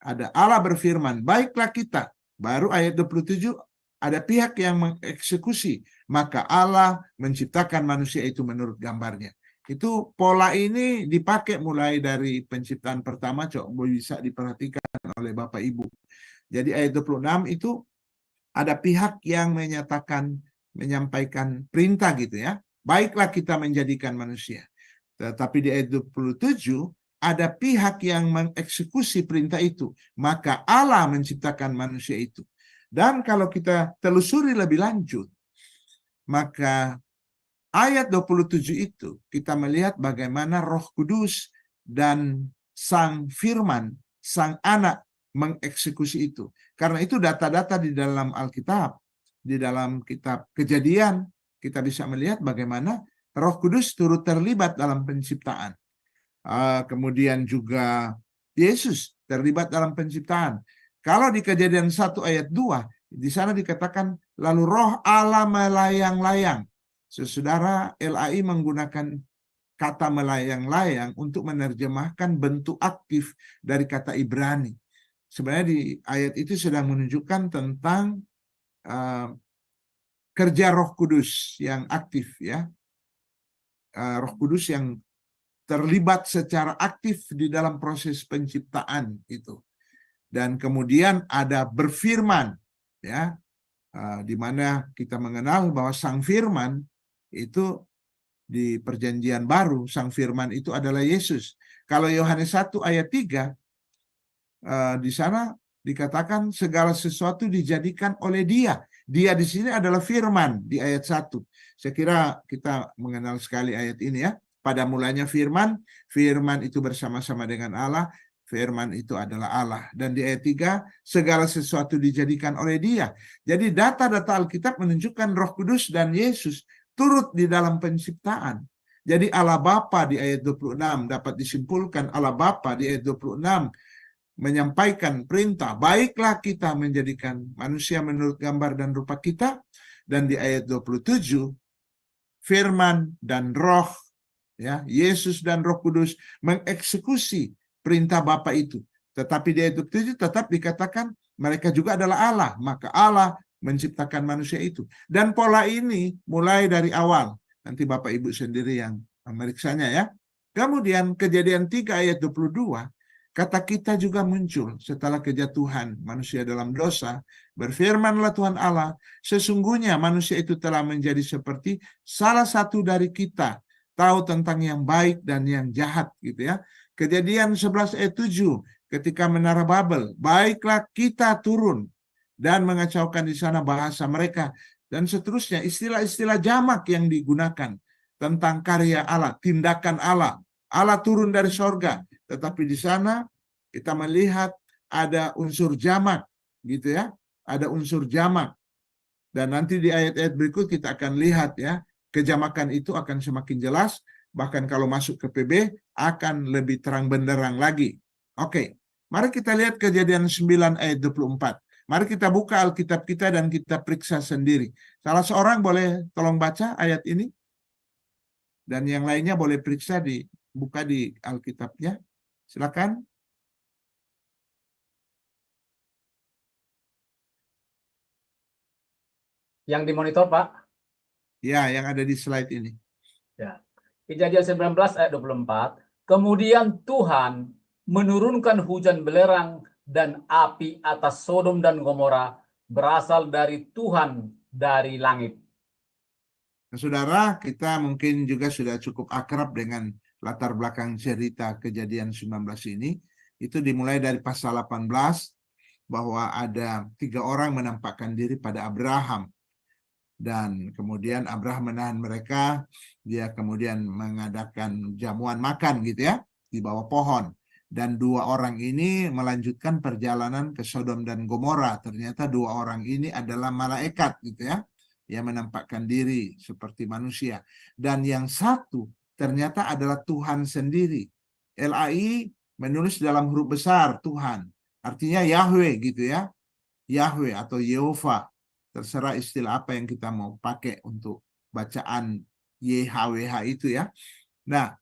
ada Allah berfirman, baiklah kita. Baru ayat 27, ada pihak yang mengeksekusi. Maka Allah menciptakan manusia itu menurut gambarnya. Itu pola ini dipakai mulai dari penciptaan pertama, coba bisa diperhatikan oleh Bapak Ibu. Jadi ayat 26 itu ada pihak yang menyampaikan perintah gitu ya. Baiklah kita menjadikan manusia. Tetapi di ayat 27 ada pihak yang mengeksekusi perintah itu. Maka Allah menciptakan manusia itu. Dan kalau kita telusuri lebih lanjut, maka ayat 27 itu kita melihat bagaimana Roh Kudus dan Sang Firman, Sang Anak mengeksekusi itu. Karena itu data-data di dalam Alkitab, di dalam kitab Kejadian, kita bisa melihat bagaimana Roh Kudus turut terlibat dalam penciptaan. Kemudian juga Yesus terlibat dalam penciptaan. Kalau di Kejadian 1 ayat 2, di sana dikatakan, lalu Roh Allah melayang-layang. Saudara, LAI menggunakan kata melayang-layang untuk menerjemahkan bentuk aktif dari kata Ibrani. Sebenarnya di ayat itu sedang menunjukkan tentang kerja Roh Kudus yang aktif, ya. Roh Kudus yang terlibat secara aktif di dalam proses penciptaan itu. Dan kemudian ada berfirman, ya, di mana kita mengenal bahwa Sang Firman itu di Perjanjian Baru, Sang Firman itu adalah Yesus. Kalau Yohanes 1 ayat 3, di sana dikatakan segala sesuatu dijadikan oleh Dia. Dia di sini adalah Firman di ayat 1. Saya kira kita mengenal sekali ayat ini, ya. Pada mulanya Firman, Firman itu bersama-sama dengan Allah, Firman itu adalah Allah. Dan di ayat 3, segala sesuatu dijadikan oleh Dia. Jadi data-data Alkitab menunjukkan Roh Kudus dan Yesus turut di dalam penciptaan. Jadi Allah Bapa di ayat 26 dapat disimpulkan, Allah Bapa di ayat 26 menyampaikan perintah, baiklah kita menjadikan manusia menurut gambar dan rupa kita. Dan di ayat 27, Firman dan Roh, ya, Yesus dan Roh Kudus mengeksekusi perintah Bapa itu. Tetapi di ayat 27 tetap dikatakan mereka juga adalah Allah. Maka Allah menciptakan manusia itu. Dan pola ini mulai dari awal. Nanti Bapak Ibu sendiri yang memeriksanya, ya. Kemudian Kejadian 3 ayat 22, kata kita juga muncul setelah kejatuhan manusia dalam dosa. Berfirmanlah Tuhan Allah, sesungguhnya manusia itu telah menjadi seperti salah satu dari kita, tahu tentang yang baik dan yang jahat, gitu ya. Kejadian 11 ayat 7, ketika menara Babel, baiklah kita turun dan mengacaukan di sana bahasa mereka, dan seterusnya. Istilah-istilah jamak yang digunakan tentang karya Allah, tindakan Allah. Allah turun dari sorga, tetapi di sana kita melihat ada unsur jamak, gitu ya. Ada unsur jamak. Dan nanti di ayat-ayat berikut kita akan lihat, ya, kejamakan itu akan semakin jelas. Bahkan kalau masuk ke PB akan lebih terang benderang lagi. Oke, mari kita lihat Kejadian 9 ayat 24. Mari kita buka Alkitab kita dan kita periksa sendiri. Salah seorang boleh tolong baca ayat ini. Dan yang lainnya boleh periksa buka di Alkitabnya. Silakan. Yang dimonitor, Pak. Ya, yang ada di slide ini. Ya. Kejadian 19 ayat 24. Kemudian Tuhan menurunkan hujan belerang dan api atas Sodom dan Gomora berasal dari Tuhan dari langit. Nah, saudara, kita mungkin juga sudah cukup akrab dengan latar belakang cerita Kejadian 19 ini. Itu dimulai dari pasal 18, bahwa ada 3 orang menampakkan diri pada Abraham. Dan kemudian Abraham menahan mereka, dia kemudian mengadakan jamuan makan gitu ya, di bawah pohon. Dan 2 orang ini melanjutkan perjalanan ke Sodom dan Gomora. Ternyata 2 orang ini adalah malaikat gitu ya, yang menampakkan diri seperti manusia. Dan yang satu ternyata adalah Tuhan sendiri. LAI menulis dalam huruf besar Tuhan. Artinya Yahweh gitu ya. Yahweh atau Yehova. Terserah istilah apa yang kita mau pakai untuk bacaan YHWH itu ya. Nah,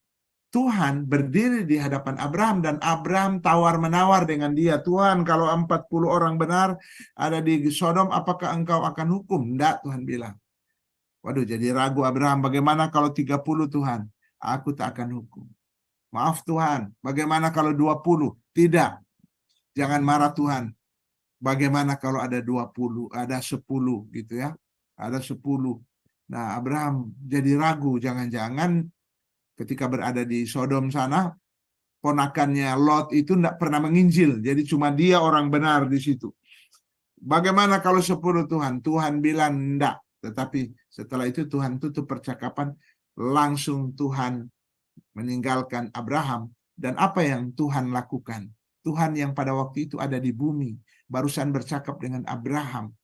Tuhan berdiri di hadapan Abraham dan Abraham tawar-menawar dengan dia. Tuhan, kalau 40 orang benar ada di Sodom, apakah engkau akan hukum? Enggak, Tuhan bilang. Waduh, jadi ragu Abraham. Bagaimana kalau 30 Tuhan? Aku tak akan hukum. Maaf Tuhan, bagaimana kalau 20? Tidak. Jangan marah Tuhan. Bagaimana kalau ada 20, ada 10 gitu ya. Ada 10. Nah, Abraham jadi ragu. Jangan-jangan ketika berada di Sodom sana, ponakannya Lot itu tidak pernah menginjil. Jadi cuma dia orang benar di situ. Bagaimana kalau 10 Tuhan? Tuhan bilang enggak. Tetapi setelah itu Tuhan tutup percakapan. Langsung Tuhan meninggalkan Abraham. Dan apa yang Tuhan lakukan? Tuhan yang pada waktu itu ada di bumi. Barusan bercakap dengan Abraham.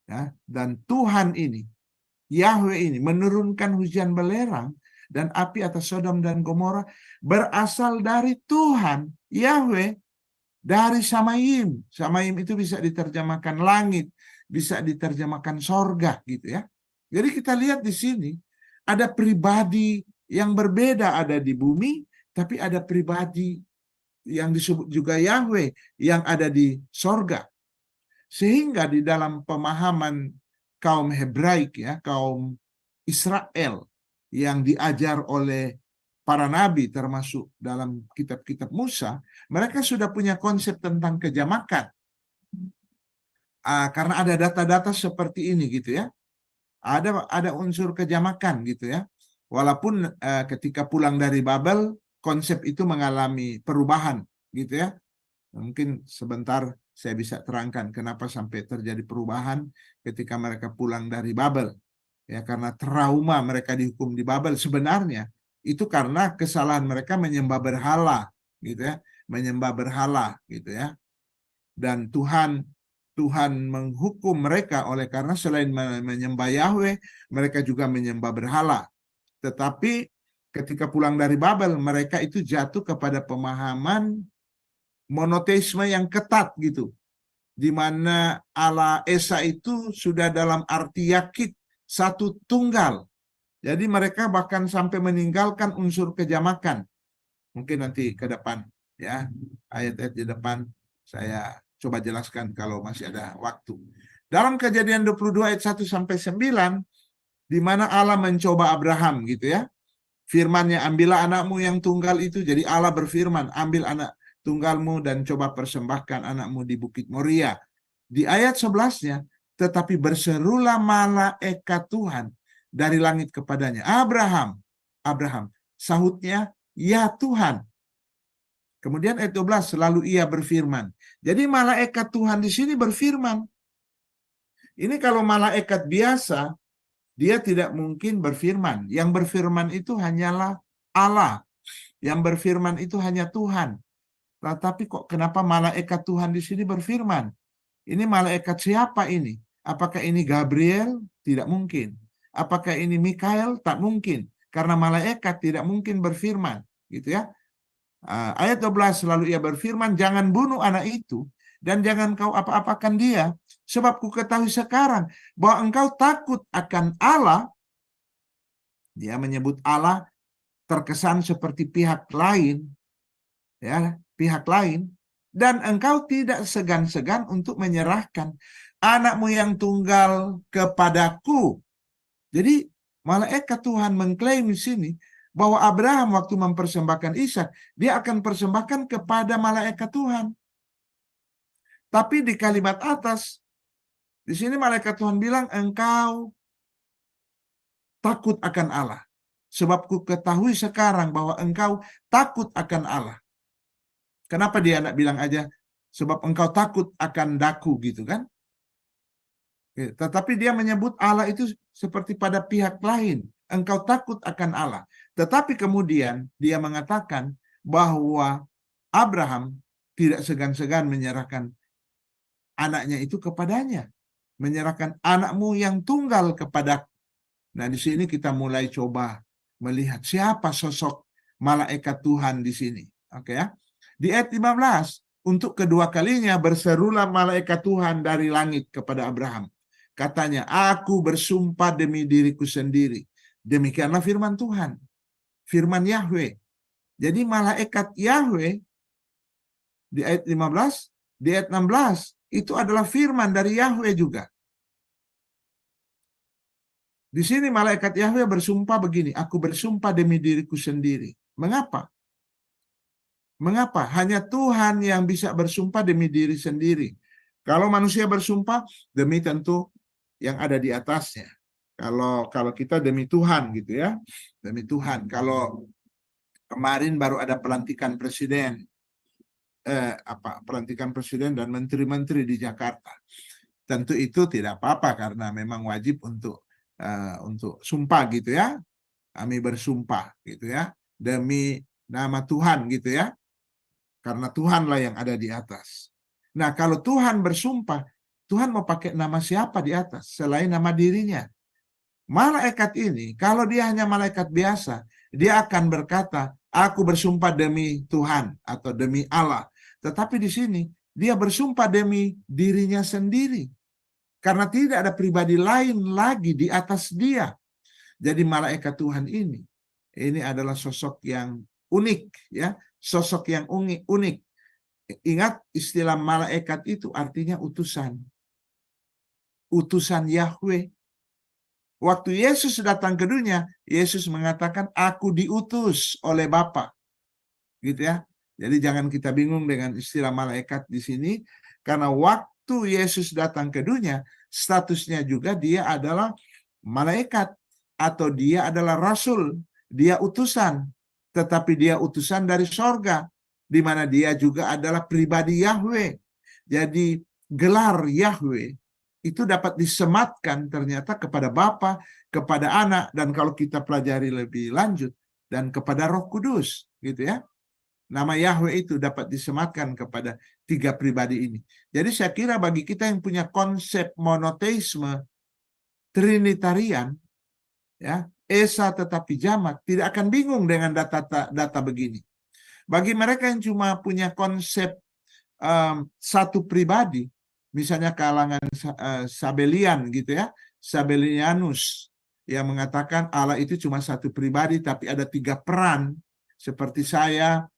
Ya, dan Tuhan ini, Yahweh ini menurunkan hujan belerang dan api atas Sodom dan Gomora berasal dari Tuhan, Yahweh, dari Samayim. Samayim itu bisa diterjemahkan langit, bisa diterjemahkan sorga gitu ya. Jadi kita lihat di sini ada pribadi yang berbeda ada di bumi, tapi ada pribadi yang disebut juga Yahweh yang ada di sorga. Sehingga di dalam pemahaman kaum Hebraik ya, kaum Israel yang diajar oleh para nabi termasuk dalam kitab-kitab Musa, mereka sudah punya konsep tentang kejamakan. Karena ada data-data seperti ini gitu ya. Ada unsur kejamakan gitu ya. Walaupun ketika pulang dari Babel, konsep itu mengalami perubahan gitu ya. Mungkin sebentar saya bisa terangkan kenapa sampai terjadi perubahan ketika mereka pulang dari Babel. Ya, karena trauma mereka dihukum di Babel sebenarnya itu karena kesalahan mereka menyembah berhala gitu ya, menyembah berhala gitu ya. Dan Tuhan menghukum mereka oleh karena selain menyembah Yahweh, mereka juga menyembah berhala. Tetapi ketika pulang dari Babel, mereka itu jatuh kepada pemahaman monoteisme yang ketat gitu. Di mana Allah Esa itu sudah dalam arti yakin satu tunggal. Jadi mereka bahkan sampai meninggalkan unsur kejamakan. Mungkin nanti ke depan ya, ayat-ayat di depan saya coba jelaskan kalau masih ada waktu. Dalam Kejadian 22 ayat 1 sampai 9 di mana Allah mencoba Abraham gitu ya. Firman-Nya, ambillah anakmu yang tunggal itu. Jadi Allah berfirman, ambil anak tunggalmu dan coba persembahkan anakmu di Bukit Moria. Di ayat 11-nya, tetapi berserulah malaikat Tuhan dari langit kepadanya. Abraham, sahutnya, ya Tuhan. Kemudian ayat 12, selalu ia berfirman. Jadi malaikat Tuhan di sini berfirman. Ini kalau malaikat biasa, dia tidak mungkin berfirman. Yang berfirman itu hanyalah Allah. Yang berfirman itu hanya Tuhan. Nah, tapi kok kenapa malaikat Tuhan di sini berfirman? Ini malaikat siapa ini? Apakah ini Gabriel? Tidak mungkin. Apakah ini Mikael? Tak mungkin. Karena malaikat tidak mungkin berfirman. Gitu ya. Ayat 12, selalu ia berfirman, jangan bunuh anak itu. Dan jangan kau apa-apakan dia. Sebab ku ketahui sekarang bahwa engkau takut akan Allah. Dia menyebut Allah terkesan seperti pihak lain. Ya, pihak lain. Dan engkau tidak segan-segan untuk menyerahkan anakmu yang tunggal kepadaku. Jadi malaikat Tuhan mengklaim di sini bahwa Abraham waktu mempersembahkan Ishak, dia akan persembahkan kepada malaikat Tuhan. Tapi di kalimat atas, di sini malaikat Tuhan bilang, engkau takut akan Allah. Sebab ku ketahui sekarang bahwa engkau takut akan Allah. Kenapa dia nak bilang aja, sebab engkau takut akan daku gitu kan? Tetapi dia menyebut Allah itu seperti pada pihak lain. Engkau takut akan Allah. Tetapi kemudian dia mengatakan bahwa Abraham tidak segan-segan menyerahkan anaknya itu kepadanya. Menyerahkan anakmu yang tunggal kepadaku. Nah, di sini kita mulai coba melihat siapa sosok malaikat Tuhan di sini. Oke ya. Di ayat 15, untuk kedua kalinya berserulah malaikat Tuhan dari langit kepada Abraham. Katanya, aku bersumpah demi diriku sendiri. Demikianlah firman Tuhan. Firman Yahweh. Jadi malaikat Yahweh di ayat 15, di ayat 16 itu adalah firman dari Yahweh juga. Di sini malaikat Yahweh bersumpah begini, aku bersumpah demi diriku sendiri. Mengapa? Mengapa? Hanya Tuhan yang bisa bersumpah demi diri sendiri. Kalau manusia bersumpah demi tentu yang ada di atasnya. Kalau kita demi Tuhan gitu ya, demi Tuhan. Kalau kemarin baru ada pelantikan presiden, pelantikan presiden dan menteri-menteri di Jakarta, tentu itu tidak apa-apa karena memang wajib untuk sumpah gitu ya. Kami bersumpah gitu ya demi nama Tuhan gitu ya, karena Tuhanlah yang ada di atas. Nah, kalau Tuhan bersumpah, Tuhan mau pakai nama siapa di atas selain nama dirinya? Malaikat ini, kalau dia hanya malaikat biasa, dia akan berkata, aku bersumpah demi Tuhan atau demi Allah. Tetapi di sini, dia bersumpah demi dirinya sendiri. Karena tidak ada pribadi lain lagi di atas dia. Jadi malaikat Tuhan ini adalah sosok yang unik, ya, sosok yang unik. Ingat, istilah malaikat itu artinya utusan. Utusan Yahweh. Waktu Yesus datang ke dunia, Yesus mengatakan, aku diutus oleh Bapa. Gitu ya. Jadi jangan kita bingung dengan istilah malaikat di sini, karena waktu Yesus datang ke dunia, statusnya juga dia adalah malaikat, atau dia adalah rasul, dia utusan, tetapi dia utusan dari sorga, di mana dia juga adalah pribadi Yahweh. Jadi gelar Yahweh itu dapat disematkan ternyata kepada Bapa, kepada Anak, dan kalau kita pelajari lebih lanjut, dan kepada Roh Kudus, gitu ya. Nama Yahweh itu dapat disematkan kepada tiga pribadi ini. Jadi saya kira bagi kita yang punya konsep monoteisme trinitarian, ya, esa tetapi jamak, tidak akan bingung dengan data begini. Bagi mereka yang cuma punya konsep satu pribadi, misalnya kalangan Sabelian gitu ya, Sabelianus, yang mengatakan Allah itu cuma satu pribadi tapi ada tiga peran, seperti saya,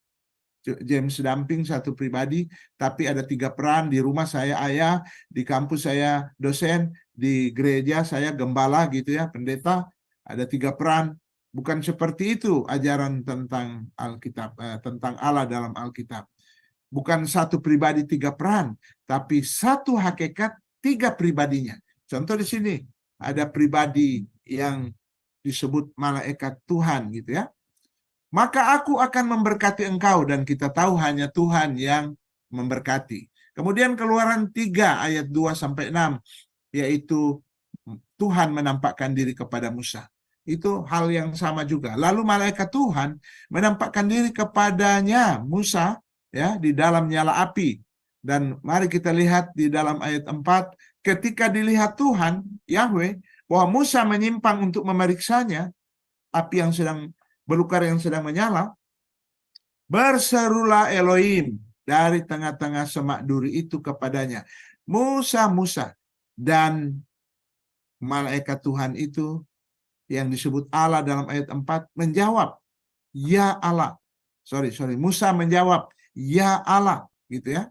James Damping, satu pribadi tapi ada tiga peran. Di rumah saya ayah, di kampus saya dosen, di gereja saya gembala gitu ya, pendeta, ada tiga peran. Bukan seperti itu ajaran tentang Alkitab, tentang Allah dalam Alkitab. Bukan satu pribadi tiga peran, tapi satu hakikat tiga pribadinya. Contoh di sini ada pribadi yang disebut malaikat Tuhan gitu ya. Maka aku akan memberkati engkau, dan kita tahu hanya Tuhan yang memberkati. Kemudian Keluaran 3 ayat 2-6, yaitu Tuhan menampakkan diri kepada Musa. Itu hal yang sama juga. Lalu malaikat Tuhan menampakkan diri kepadanya Musa, ya, di dalam nyala api. Dan mari kita lihat di dalam ayat 4, ketika dilihat Tuhan Yahweh bahwa Musa menyimpang untuk memeriksanya, api yang sedang belukar yang sedang menyala, berserulah Elohim dari tengah-tengah semak duri itu kepadanya, Musa, Musa. Dan malaikat Tuhan itu yang disebut Allah dalam ayat 4 menjawab, ya Allah. Musa menjawab, ya Allah, gitu ya.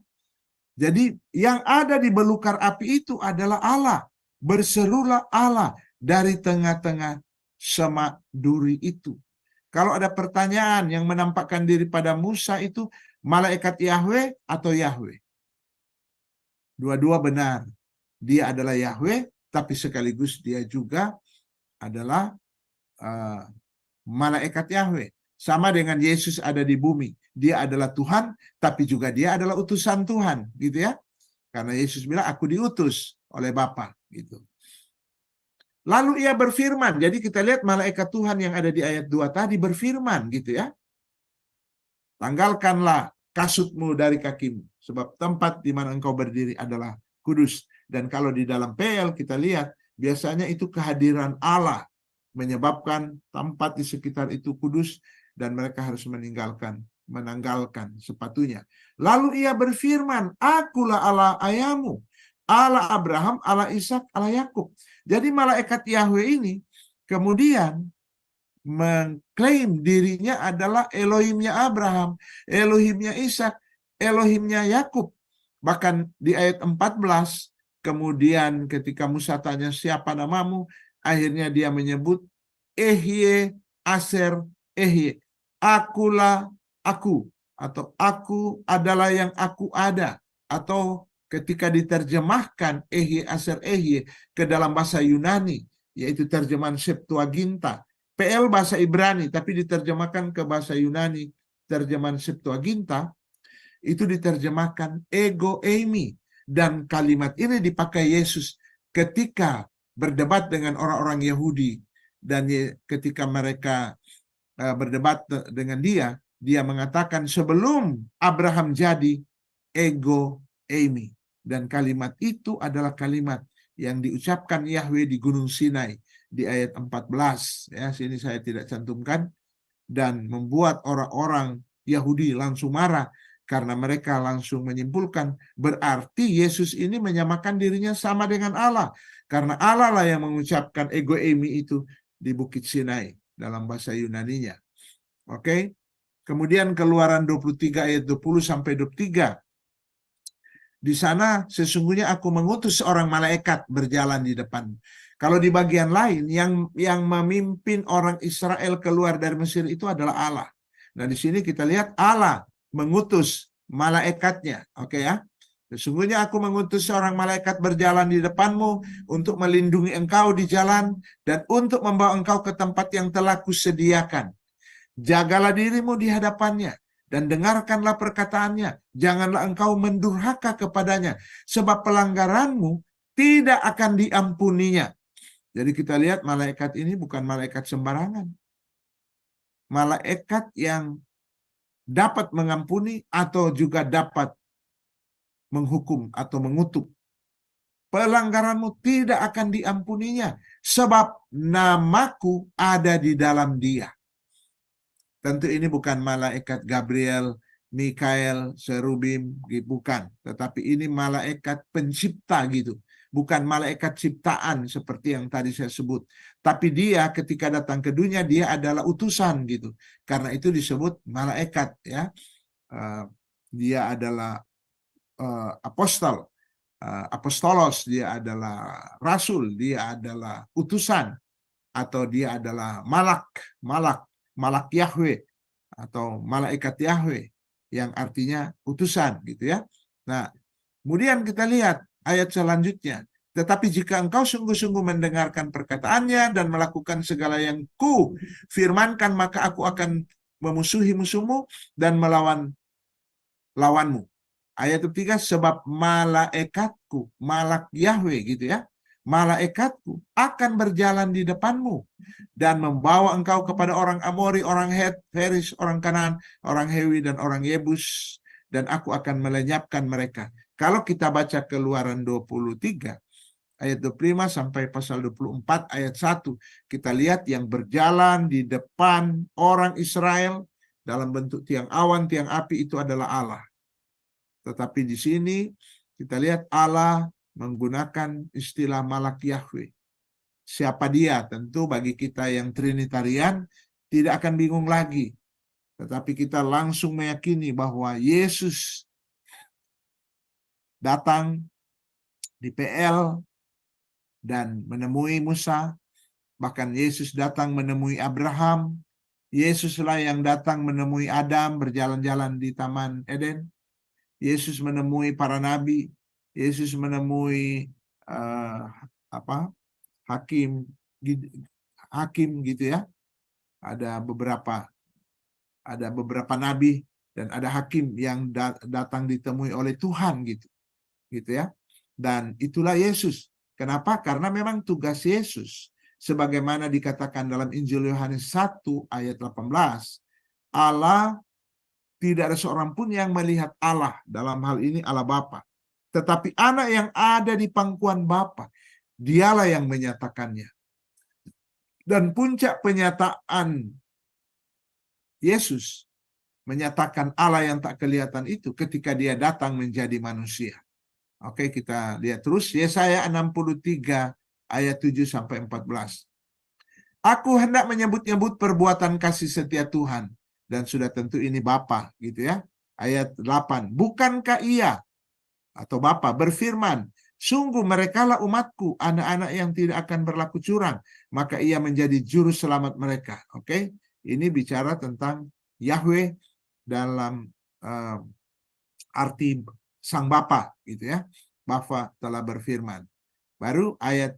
Jadi yang ada di belukar api itu adalah Allah. Berserulah Allah dari tengah-tengah semak duri itu. Kalau ada pertanyaan yang menampakkan diri pada Musa itu malaikat Yahweh atau Yahweh? Dua-dua benar. Dia adalah Yahweh, tapi sekaligus dia juga adalah malaikat Yahweh. Sama dengan Yesus ada di bumi. Dia adalah Tuhan, tapi juga dia adalah utusan Tuhan, gitu ya. Karena Yesus bilang, aku diutus oleh Bapa, gitu. Lalu ia berfirman. Jadi kita lihat malaikat Tuhan yang ada di ayat 2 tadi berfirman, gitu ya. Tanggalkanlah kasutmu dari kakimu, sebab tempat di mana engkau berdiri adalah kudus. Dan kalau di dalam PL kita lihat, biasanya itu kehadiran Allah menyebabkan tempat di sekitar itu kudus dan mereka harus menanggalkan sepatunya. Lalu ia berfirman, akulah Allah ayahmu, Allah Abraham, Allah Ishak, Allah Yakub. Jadi malaikat Yahweh ini kemudian mengklaim dirinya adalah Elohimnya Abraham, Elohimnya Ishak, Elohimnya Yakub. Bahkan di ayat 14, kemudian ketika Musa tanya siapa namamu, akhirnya dia menyebut Ehye Aser Ehye. Akulah aku, atau aku adalah yang aku ada. Atau ketika diterjemahkan Ehye Aser Ehye ke dalam bahasa Yunani, yaitu terjemahan Septuaginta, PL bahasa Ibrani, tapi diterjemahkan ke bahasa Yunani, terjemahan Septuaginta, itu diterjemahkan ego eimi. Dan kalimat ini dipakai Yesus ketika berdebat dengan orang-orang Yahudi. Dan ketika mereka berdebat dengan dia mengatakan sebelum Abraham jadi, ego eimi. Dan kalimat itu adalah kalimat yang diucapkan Yahweh di Gunung Sinai di ayat 14. Ya, sini saya tidak cantumkan. Dan membuat orang-orang Yahudi langsung marah karena mereka langsung menyimpulkan berarti Yesus ini menyamakan dirinya sama dengan Allah. Karena Allah lah yang mengucapkan ego eimi itu di Bukit Sinai dalam bahasa Yunaninya. Oke. Kemudian Keluaran 23 ayat 20 sampai 23. Di sana sesungguhnya aku mengutus seorang malaikat berjalan di depan. Kalau di bagian lain yang memimpin orang Israel keluar dari Mesir itu adalah Allah. Nah di sini kita lihat Allah mengutus malaikatnya. Oke ya. Sesungguhnya aku mengutus seorang malaikat berjalan di depanmu untuk melindungi engkau di jalan dan untuk membawa engkau ke tempat yang telah kusediakan. Jagalah dirimu di hadapannya dan dengarkanlah perkataannya. Janganlah engkau mendurhaka kepadanya, sebab pelanggaranmu tidak akan diampuninya. Jadi kita lihat malaikat ini bukan malaikat sembarangan. Malaikat yang dapat mengampuni atau juga dapat menghukum atau mengutuk. Pelanggaranmu tidak akan diampuninya, sebab namaku ada di dalam dia. Tentu ini bukan malaikat Gabriel, Mikael, Serubim, bukan. Tetapi ini malaikat pencipta gitu. Bukan malaikat ciptaan seperti yang tadi saya sebut. Tapi dia ketika datang ke dunia, dia adalah utusan gitu. Karena itu disebut malaikat ya. Dia adalah apostolos, dia adalah rasul, dia adalah utusan. Atau dia adalah malak Yahweh atau malaikat Yahweh yang artinya utusan gitu ya. Nah, kemudian kita lihat ayat selanjutnya. Tetapi jika engkau sungguh-sungguh mendengarkan perkataannya dan melakukan segala yang ku firmankan, maka aku akan memusuhi musuhmu dan melawan lawanmu. Ayat ketiga, sebab malaikatku, malak Yahweh gitu ya. Malaikatku akan berjalan di depanmu dan membawa engkau kepada orang Amori, orang Het, Feris, orang Kanaan, orang Hewi, dan orang Yebus, dan aku akan melenyapkan mereka. Kalau kita baca Keluaran 23, ayat 25 sampai pasal 24, ayat 1, kita lihat yang berjalan di depan orang Israel dalam bentuk tiang awan, tiang api itu adalah Allah. Tetapi di sini kita lihat Allah menggunakan istilah malak Yahweh. Siapa dia? Tentu bagi kita yang Trinitarian tidak akan bingung lagi. Tetapi kita langsung meyakini bahwa Yesus datang di PL dan menemui Musa. Bahkan Yesus datang menemui Abraham. Yesuslah yang datang menemui Adam berjalan-jalan di Taman Eden. Yesus menemui para nabi. Yesus menemui hakim gitu ya. Ada beberapa nabi dan ada hakim yang datang ditemui oleh Tuhan gitu ya. Dan itulah Yesus. Kenapa? Karena memang tugas Yesus sebagaimana dikatakan dalam Injil Yohanes 1 ayat 18, Allah tidak ada seorang pun yang melihat Allah, dalam hal ini Allah Bapa. Tetapi anak yang ada di pangkuan Bapa, dialah yang menyatakannya. Dan puncak penyataan Yesus menyatakan Allah yang tak kelihatan itu ketika dia datang menjadi manusia. Oke, kita lihat terus Yesaya 63 ayat 7-14. Aku hendak menyebut-nyebut perbuatan kasih setia Tuhan, dan sudah tentu ini Bapa gitu ya. Ayat 8. Bukankah Ia atau Bapa berfirman, sungguh merekalah umatku, anak-anak yang tidak akan berlaku curang, maka Ia menjadi juru selamat mereka. Oke, ini bicara tentang Yahweh dalam arti Sang Bapa gitu ya. Bapa telah berfirman. Baru ayat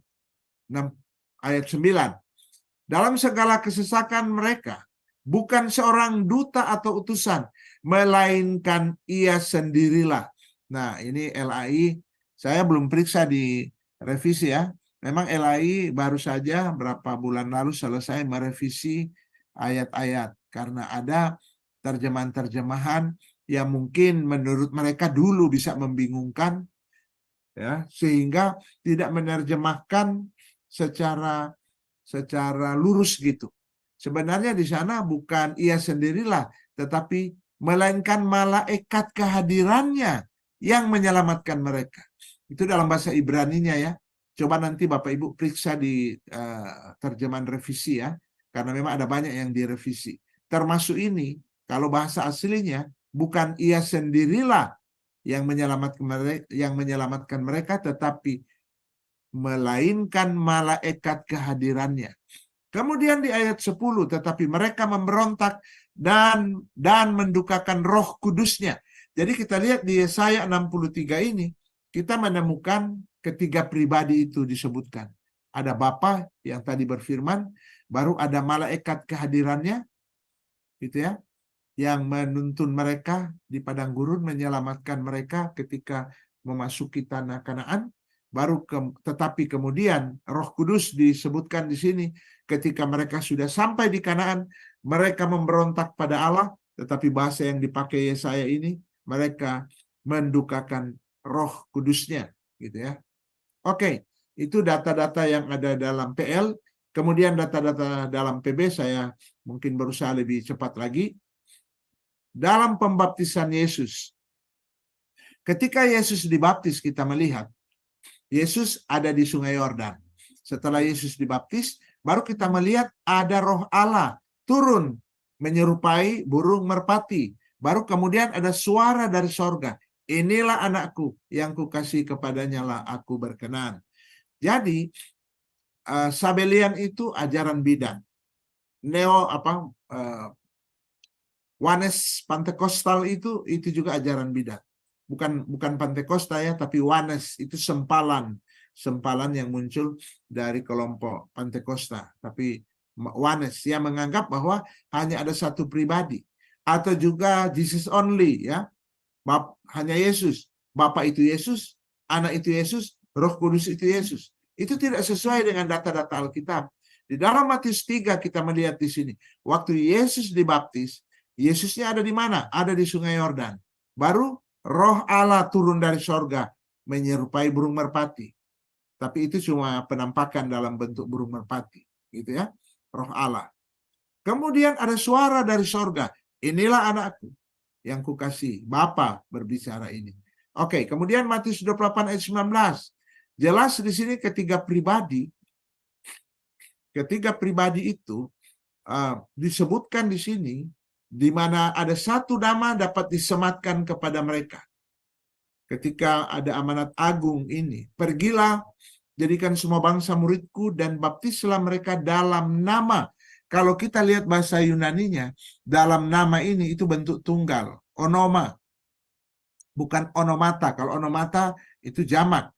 6, ayat 9. Dalam segala kesesakan mereka, bukan seorang duta atau utusan, melainkan Ia sendirilah. Nah, ini LAI, saya belum periksa di revisi ya. Memang LAI baru saja berapa bulan lalu selesai merevisi ayat-ayat. Karena ada terjemahan-terjemahan yang mungkin menurut mereka dulu bisa membingungkan, ya, sehingga tidak menerjemahkan secara lurus gitu. Sebenarnya di sana bukan Ia sendirilah, tetapi melainkan malaikat kehadirannya yang menyelamatkan mereka. Itu dalam bahasa Ibraninya ya. Coba nanti Bapak Ibu periksa di terjemahan revisi ya, karena memang ada banyak yang direvisi. Termasuk ini, kalau bahasa aslinya bukan Ia sendirilah yang menyelamatkan mereka, tetapi melainkan malaikat kehadirannya. Kemudian di ayat 10, tetapi mereka memberontak dan mendukakan Roh Kudusnya. Jadi kita lihat di Yesaya 63 ini, kita menemukan ketiga pribadi itu disebutkan. Ada Bapa yang tadi berfirman, baru ada malaikat kehadirannya, gitu ya, yang menuntun mereka di padang gurun, menyelamatkan mereka ketika memasuki tanah Kanaan. Tetapi kemudian Roh Kudus disebutkan di sini, ketika mereka sudah sampai di Kanaan, mereka memberontak pada Allah, tetapi bahasa yang dipakai Yesaya ini, mereka mendukakan Roh Kudusnya, gitu ya. Oke, itu data-data yang ada dalam PL. Kemudian data-data dalam PB saya mungkin berusaha lebih cepat lagi. Dalam pembaptisan Yesus, ketika Yesus dibaptis, kita melihat Yesus ada di Sungai Yordan. Setelah Yesus dibaptis, baru kita melihat ada Roh Allah turun menyerupai burung merpati. Baru kemudian ada suara dari sorga. Inilah anakku yang kukasih, kepadanya lah aku berkenan. Jadi Sabelian itu ajaran bidan. Wanes Pantekostal itu juga ajaran bidan. Bukan Pantekosta ya, tapi Wanes itu sempalan yang muncul dari kelompok Pantekosta. Tapi Wanes yang menganggap bahwa hanya ada satu pribadi, atau juga Jesus only ya, hanya Yesus, Bapa itu Yesus, Anak itu Yesus, Roh Kudus itu Yesus. Itu tidak sesuai dengan data-data Alkitab. Di dalam Matius 3 kita melihat di sini, waktu Yesus dibaptis, Yesusnya ada di mana? Ada di Sungai Yordan. Baru Roh Allah turun dari sorga menyerupai burung merpati. Tapi itu cuma penampakan dalam bentuk burung merpati, gitu ya. Roh Allah. Kemudian ada suara dari sorga. Inilah anakku yang kukasih. Bapa berbicara ini. Oke, kemudian Matius 28 ayat 19. Jelas di sini ketiga pribadi itu disebutkan di sini, di mana ada satu nama dapat disematkan kepada mereka. Ketika ada amanat agung ini, pergilah, jadikan semua bangsa muridku dan baptislah mereka dalam nama kalau kita lihat bahasa Yunaninya, dalam nama ini itu bentuk tunggal, onoma, bukan onomata. Kalau onomata itu jamak,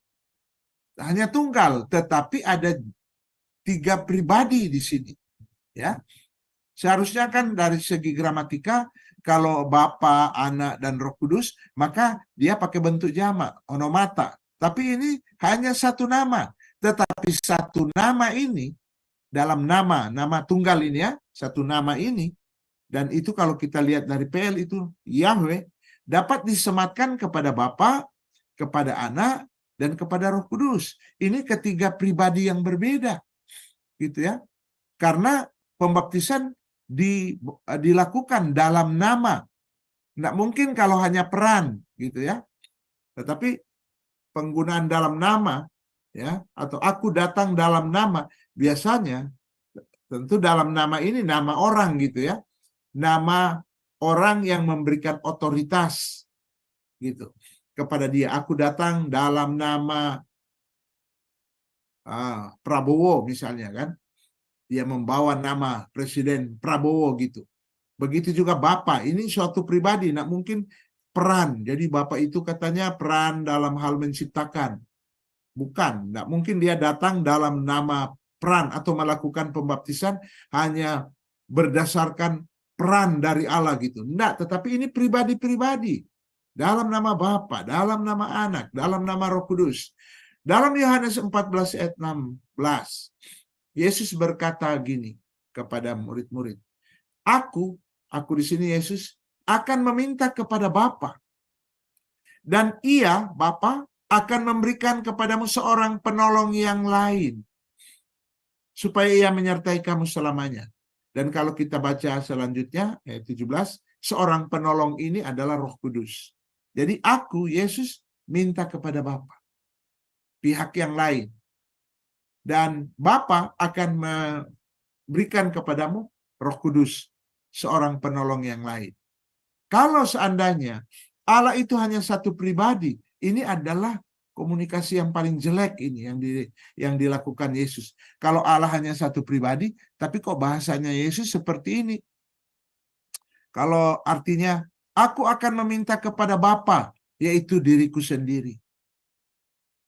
hanya tunggal, tetapi ada 3 pribadi di sini. Ya, seharusnya kan dari segi gramatika, kalau Bapa, Anak, dan Roh Kudus, maka dia pakai bentuk jamak, onomata. Tapi ini hanya satu nama. Tetapi satu nama ini, dalam nama tunggal ini ya, satu nama ini, dan itu kalau kita lihat dari PL itu, Yahweh, dapat disematkan kepada Bapa, kepada Anak, dan kepada Roh Kudus. Ini ketiga pribadi yang berbeda. Gitu ya. Karena pembaptisan dilakukan dalam nama. Nggak mungkin kalau hanya peran, gitu ya. Tetapi penggunaan dalam nama, ya, atau aku datang dalam nama, biasanya tentu dalam nama ini nama orang, gitu ya. Nama orang yang memberikan otoritas, gitu, kepada dia. Aku datang dalam nama Prabowo misalnya kan. Dia membawa nama Presiden Prabowo gitu. Begitu juga Bapak, ini suatu pribadi, nak mungkin peran. Jadi Bapak itu katanya peran dalam hal menciptakan. Bukan, nak mungkin dia datang dalam nama peran atau melakukan pembaptisan hanya berdasarkan peran dari Allah gitu. Enggak, tetapi ini pribadi-pribadi. Dalam nama Bapa, dalam nama Anak, dalam nama Roh Kudus. Dalam Yohanes 14 ayat 16, Yesus berkata gini kepada murid-murid, Aku di sini Yesus, akan meminta kepada Bapa, dan Ia, Bapa, akan memberikan kepadamu seorang penolong yang lain, supaya Ia menyertai kamu selamanya. Dan kalau kita baca selanjutnya, ayat 17, seorang penolong ini adalah Roh Kudus. Jadi aku, Yesus, minta kepada Bapa, pihak yang lain. Dan Bapa akan memberikan kepadamu Roh Kudus, seorang penolong yang lain. Kalau seandainya Allah itu hanya satu pribadi, ini adalah komunikasi yang paling jelek ini yang dilakukan Yesus. Kalau Allah hanya satu pribadi, tapi kok bahasanya Yesus seperti ini? Kalau artinya, aku akan meminta kepada Bapa, yaitu diriku sendiri,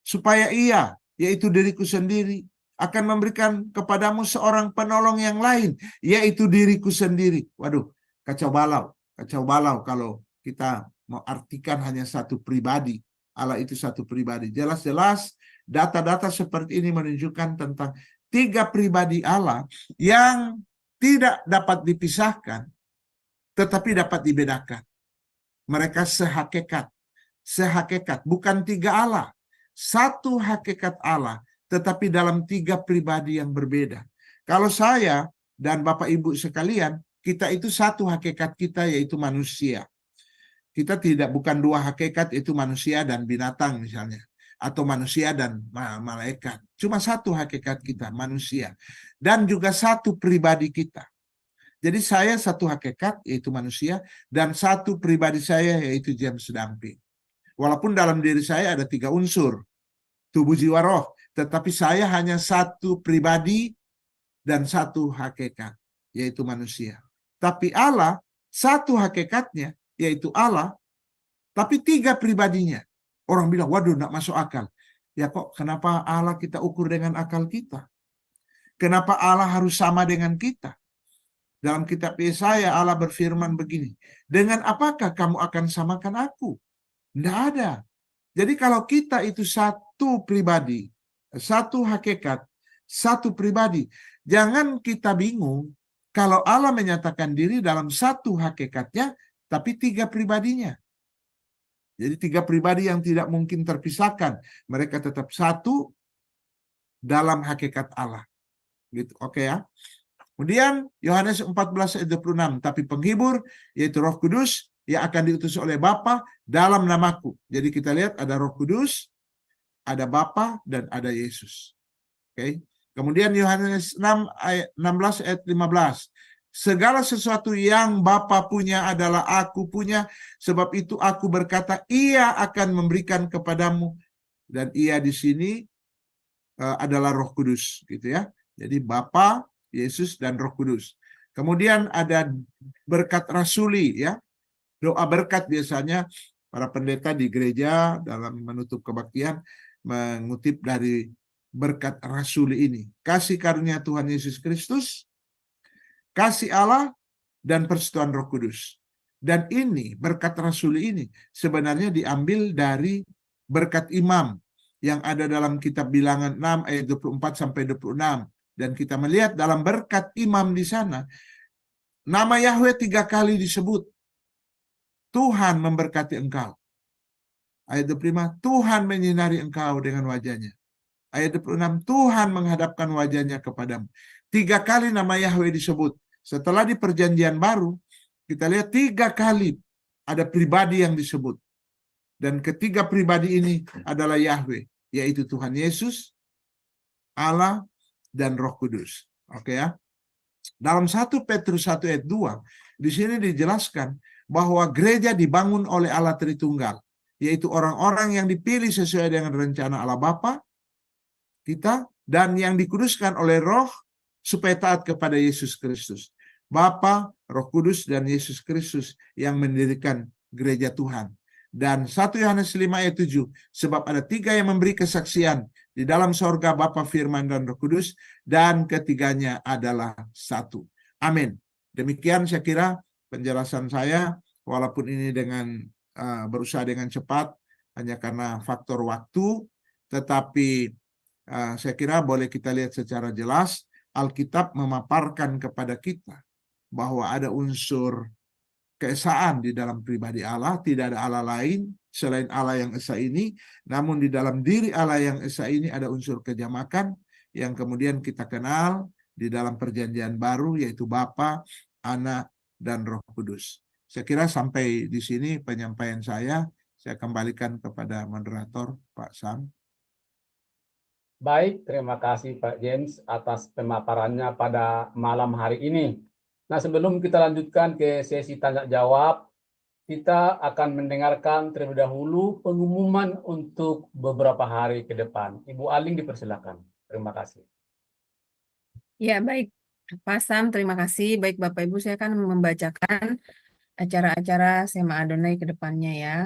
supaya Ia, yaitu diriku sendiri, akan memberikan kepadamu seorang penolong yang lain, yaitu diriku sendiri. Waduh, kacau balau kalau kita mau artikan hanya satu pribadi. Allah itu satu pribadi. Jelas-jelas data-data seperti ini menunjukkan tentang 3 pribadi Allah yang tidak dapat dipisahkan, tetapi dapat dibedakan. Mereka sehakikat, bukan 3 Allah. Satu hakikat Allah, tetapi dalam 3 pribadi yang berbeda. Kalau saya dan Bapak Ibu sekalian, kita itu satu hakikat kita, yaitu manusia. Kita bukan 2 hakikat, itu manusia dan binatang misalnya, atau manusia dan malaikat. Cuma satu hakikat kita, manusia. Dan juga satu pribadi kita. Jadi saya satu hakikat, yaitu manusia, dan satu pribadi saya, yaitu James Damping. Walaupun dalam diri saya ada 3 unsur, tubuh, jiwa, roh, tetapi saya hanya satu pribadi dan satu hakikat, yaitu manusia. Tapi Allah, satu hakikatnya, yaitu Allah, tapi 3 pribadinya. Orang bilang, waduh, nggak masuk akal. Ya kok, kenapa Allah kita ukur dengan akal kita? Kenapa Allah harus sama dengan kita? Dalam kitab Yesaya, Allah berfirman begini, dengan apakah kamu akan samakan aku? Nggak ada. Jadi kalau kita itu satu pribadi, satu hakikat, satu pribadi, jangan kita bingung kalau Allah menyatakan diri dalam satu hakikatnya, tapi 3 pribadinya. Jadi 3 pribadi yang tidak mungkin terpisahkan. Mereka tetap satu dalam hakikat Allah. Gitu, oke ya. Kemudian Yohanes 14 ayat 26, tapi penghibur, yaitu Roh Kudus, yang akan diutus oleh Bapa dalam namaku. Jadi kita lihat ada Roh Kudus, ada Bapa, dan ada Yesus. Oke. Kemudian Yohanes 16 ayat 15. Segala sesuatu yang Bapa punya adalah aku punya, sebab itu aku berkata, Ia akan memberikan kepadamu. Dan Ia di sini adalah Roh Kudus, gitu ya. Jadi Bapa, Yesus, dan Roh Kudus. Kemudian ada berkat rasuli, ya. Doa berkat biasanya para pendeta di gereja dalam menutup kebaktian mengutip dari berkat rasuli ini. Kasih karunia Tuhan Yesus Kristus, kasih Allah, dan persekutuan Roh Kudus. Dan ini, berkat rasuli ini sebenarnya diambil dari berkat imam yang ada dalam kitab Bilangan 6 ayat 24 sampai 26. Dan kita melihat dalam berkat imam di sana, nama Yahweh 3 kali disebut. Tuhan memberkati engkau. Ayat 25, Tuhan menyinari engkau dengan wajahnya. Ayat 26, Tuhan menghadapkan wajahnya kepadamu. 3 kali nama Yahweh disebut. Setelah di perjanjian baru, kita lihat 3 kali ada pribadi yang disebut. Dan ketiga pribadi ini adalah Yahweh, yaitu Tuhan Yesus, Allah, dan Roh Kudus. Oke ya. Dalam 1 Petrus 1 ayat 2, di sini dijelaskan bahwa gereja dibangun oleh Allah Tritunggal, yaitu orang-orang yang dipilih sesuai dengan rencana Allah Bapa kita, dan yang dikuduskan oleh Roh supaya taat kepada Yesus Kristus. Bapa, Roh Kudus, dan Yesus Kristus yang mendirikan gereja Tuhan. Dan 1 Yohanes 5 ayat 7, sebab ada 3 yang memberi kesaksian di dalam sorga, Bapa, Firman, dan Roh Kudus, dan ketiganya adalah satu. Amin. Demikian saya kira penjelasan saya, walaupun ini dengan berusaha dengan cepat, hanya karena faktor waktu, tetapi saya kira boleh kita lihat secara jelas, Alkitab memaparkan kepada kita bahwa ada unsur keesaan di dalam pribadi Allah, tidak ada Allah lain selain Allah yang esa ini, namun di dalam diri Allah yang esa ini ada unsur kejamakan yang kemudian kita kenal di dalam perjanjian baru, yaitu Bapa, Anak, dan Roh Kudus. Saya kira sampai di sini penyampaian saya kembalikan kepada moderator, Pak Sam. Baik, terima kasih Pak James atas pemaparannya pada malam hari ini. Nah, sebelum kita lanjutkan ke sesi tanya jawab, kita akan mendengarkan terlebih dahulu pengumuman untuk beberapa hari ke depan. Ibu Aling dipersilakan. Terima kasih. Ya, baik. Pak Sam, terima kasih. Baik, Bapak Ibu, saya akan membacakan acara-acara Sema Adonai ke depannya ya.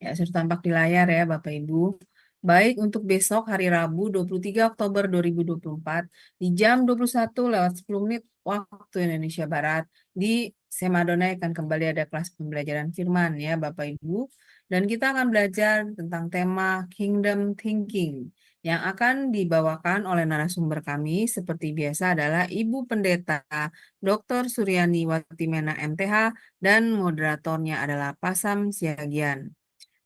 Ya, sudah tampak di layar ya, Bapak Ibu. Baik, untuk besok hari Rabu 23 Oktober 2024 di jam 21:10 waktu Indonesia Barat di Sema Adonai akan kembali ada kelas pembelajaran firman ya Bapak Ibu. Dan kita akan belajar tentang tema Kingdom Thinking yang akan dibawakan oleh narasumber kami seperti biasa adalah Ibu Pendeta Dr. Suryani Watimena MTH dan moderatornya adalah Pasam Siagian.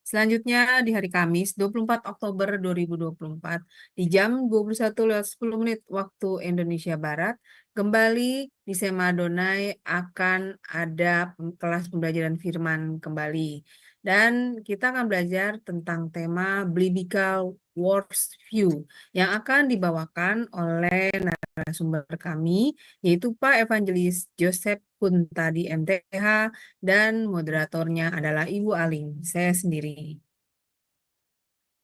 Selanjutnya di hari Kamis 24 Oktober 2024 di jam 21:10 waktu Indonesia Barat kembali di Sema Adonai akan ada kelas pembelajaran firman kembali dan kita akan belajar tentang tema Biblical Worldview yang akan dibawakan oleh narasumber kami yaitu Pak Evangelis Joseph Kuntadi MTH dan moderatornya adalah Ibu Aling, saya sendiri.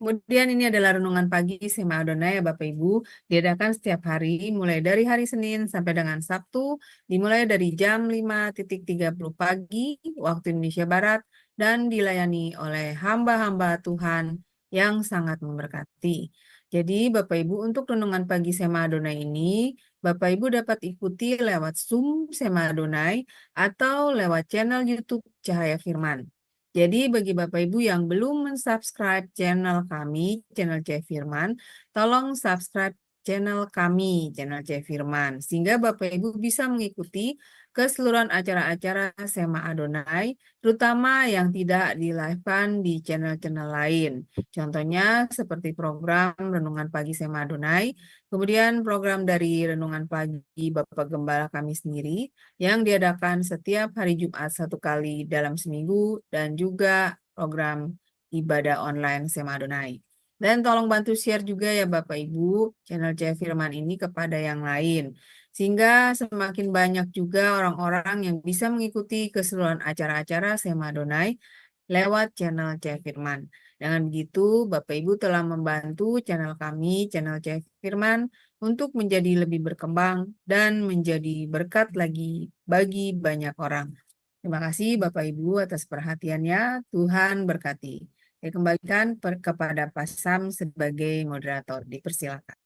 Kemudian ini adalah renungan pagi Sema Adonai ya Bapak Ibu, diadakan setiap hari mulai dari hari Senin sampai dengan Sabtu, dimulai dari jam 5:30 pagi waktu Indonesia Barat dan dilayani oleh hamba-hamba Tuhan yang sangat memberkati. Jadi Bapak Ibu untuk renungan pagi Sema Adonai ini, Bapak Ibu dapat ikuti lewat Zoom Sema Adonai atau lewat channel YouTube Cahaya Firman. Jadi bagi Bapak Ibu yang belum mensubscribe channel kami, channel Cahaya Firman, tolong subscribe channel kami, channel Cahaya Firman, sehingga Bapak Ibu bisa mengikuti keseluruhan acara-acara Sema Adonai, terutama yang tidak di-live-kan di channel-channel lain. Contohnya seperti program Renungan Pagi Sema Adonai, kemudian program dari Renungan Pagi Bapak Gembala kami sendiri, yang diadakan setiap hari Jumat 1 kali dalam seminggu, dan juga program ibadah online Sema Adonai. Dan tolong bantu share juga ya Bapak Ibu channel Cahaya Firman ini kepada yang lain. Sehingga semakin banyak juga orang-orang yang bisa mengikuti keseluruhan acara-acara Sema Adonai lewat channel Cahaya Firman. Dengan begitu, Bapak Ibu telah membantu channel kami, channel Cahaya Firman, untuk menjadi lebih berkembang dan menjadi berkat lagi bagi banyak orang. Terima kasih Bapak Ibu atas perhatiannya. Tuhan berkati. Saya kembalikan kepada Pak Sam sebagai moderator. Dipersilakan.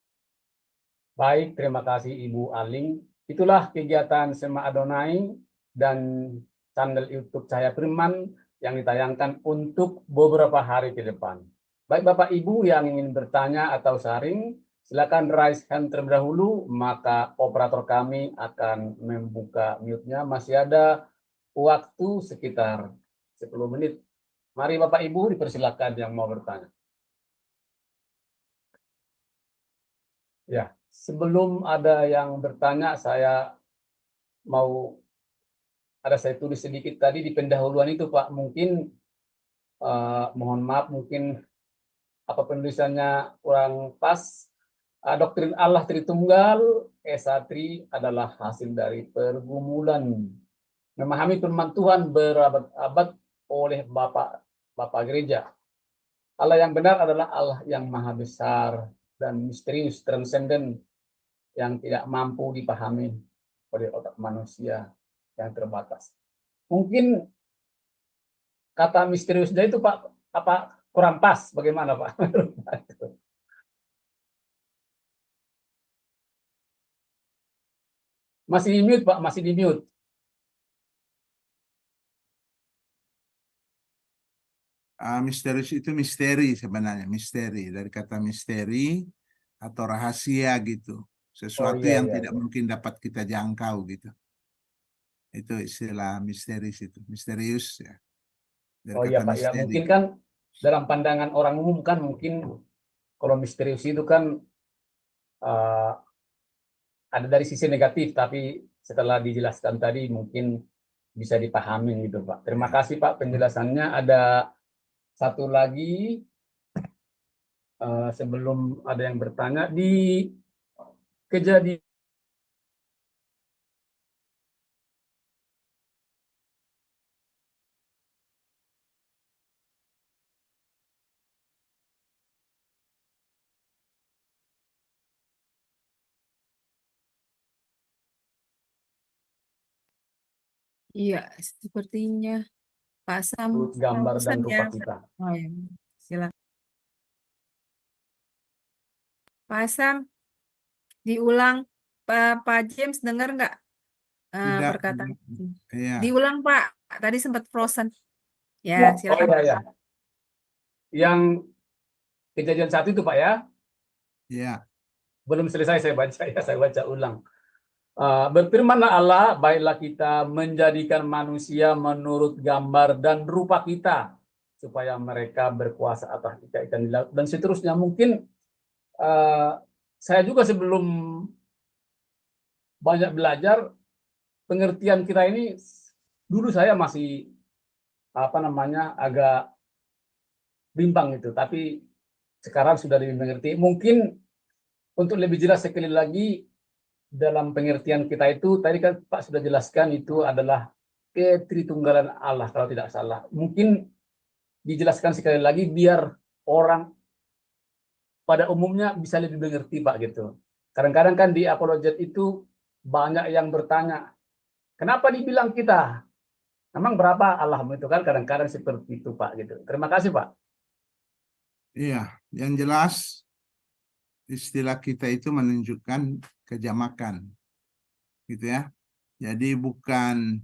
Baik, terima kasih Ibu Aling. Itulah kegiatan Sema Adonai dan channel YouTube Cahaya Firman yang ditayangkan untuk beberapa hari ke depan. Baik Bapak Ibu yang ingin bertanya atau sharing, silakan raise hand terlebih dahulu, maka operator kami akan membuka mute-nya. Masih ada waktu sekitar 10 menit. Mari Bapak Ibu dipersilakan yang mau bertanya. Ya, sebelum ada yang bertanya, saya tulis sedikit tadi di pendahuluan itu Pak, mungkin mohon maaf, mungkin apa penulisannya kurang pas. Doktrin Allah Tritunggal Esa-Tri adalah hasil dari pergumulan memahami firman Tuhan berabad-abad oleh Bapak Gereja. Allah yang benar adalah Allah yang maha besar dan misterius, transenden, yang tidak mampu dipahami oleh otak manusia yang terbatas. Mungkin kata misteriusnya itu Pak, apa kurang pas? Bagaimana Pak? Masih di mute Pak, masih di mute. Misterius itu misteri sebenarnya, misteri dari kata misteri atau rahasia gitu, sesuatu iya, yang iya, tidak iya. mungkin dapat kita jangkau gitu. Itu istilah misterius itu, misterius ya. Dari Oh iya kata Pak, ya misteri. mungkin kan dalam pandangan orang umum kan mungkin kalau misterius itu kan ada dari sisi negatif, tapi setelah dijelaskan tadi mungkin bisa dipahami gitu Pak. Terima Ya. kasih Pak penjelasannya. Ada satu lagi sebelum ada yang bertanya di kejadian. Iya, sepertinya Pak Sam Gambar dan pesan ya. rupa kita. Oh, ya. Silakan. Pak Sam, diulang. Pak James dengar nggak Tidak. perkataan? Iya. Diulang Pak. Tadi sempat frozen. Ya, Oh silakan. iya, iya. Yang kejadian satu itu Pak ya, Iya. belum selesai saya baca ya, saya baca ulang. Berfirmanlah Allah, baiklah kita menjadikan manusia menurut gambar dan rupa kita, supaya mereka berkuasa atas ikan-ikan di laut, dan seterusnya. Mungkin saya juga sebelum banyak belajar, pengertian kita ini, dulu saya masih agak bimbang itu, tapi sekarang sudah lebih mengerti. Mungkin untuk lebih jelas sekali lagi, dalam pengertian kita itu, tadi kan Pak sudah jelaskan, itu adalah ketritunggalan Allah kalau tidak salah. Mungkin dijelaskan sekali lagi biar orang pada umumnya bisa lebih mengerti Pak gitu. Kadang-kadang kan di apologet itu banyak yang bertanya, kenapa dibilang kita? Memang berapa Allahmu itu kan, kadang-kadang seperti itu Pak gitu. Terima kasih Pak. Iya, yang jelas istilah kita itu menunjukkan kejamakan, gitu ya. Jadi bukan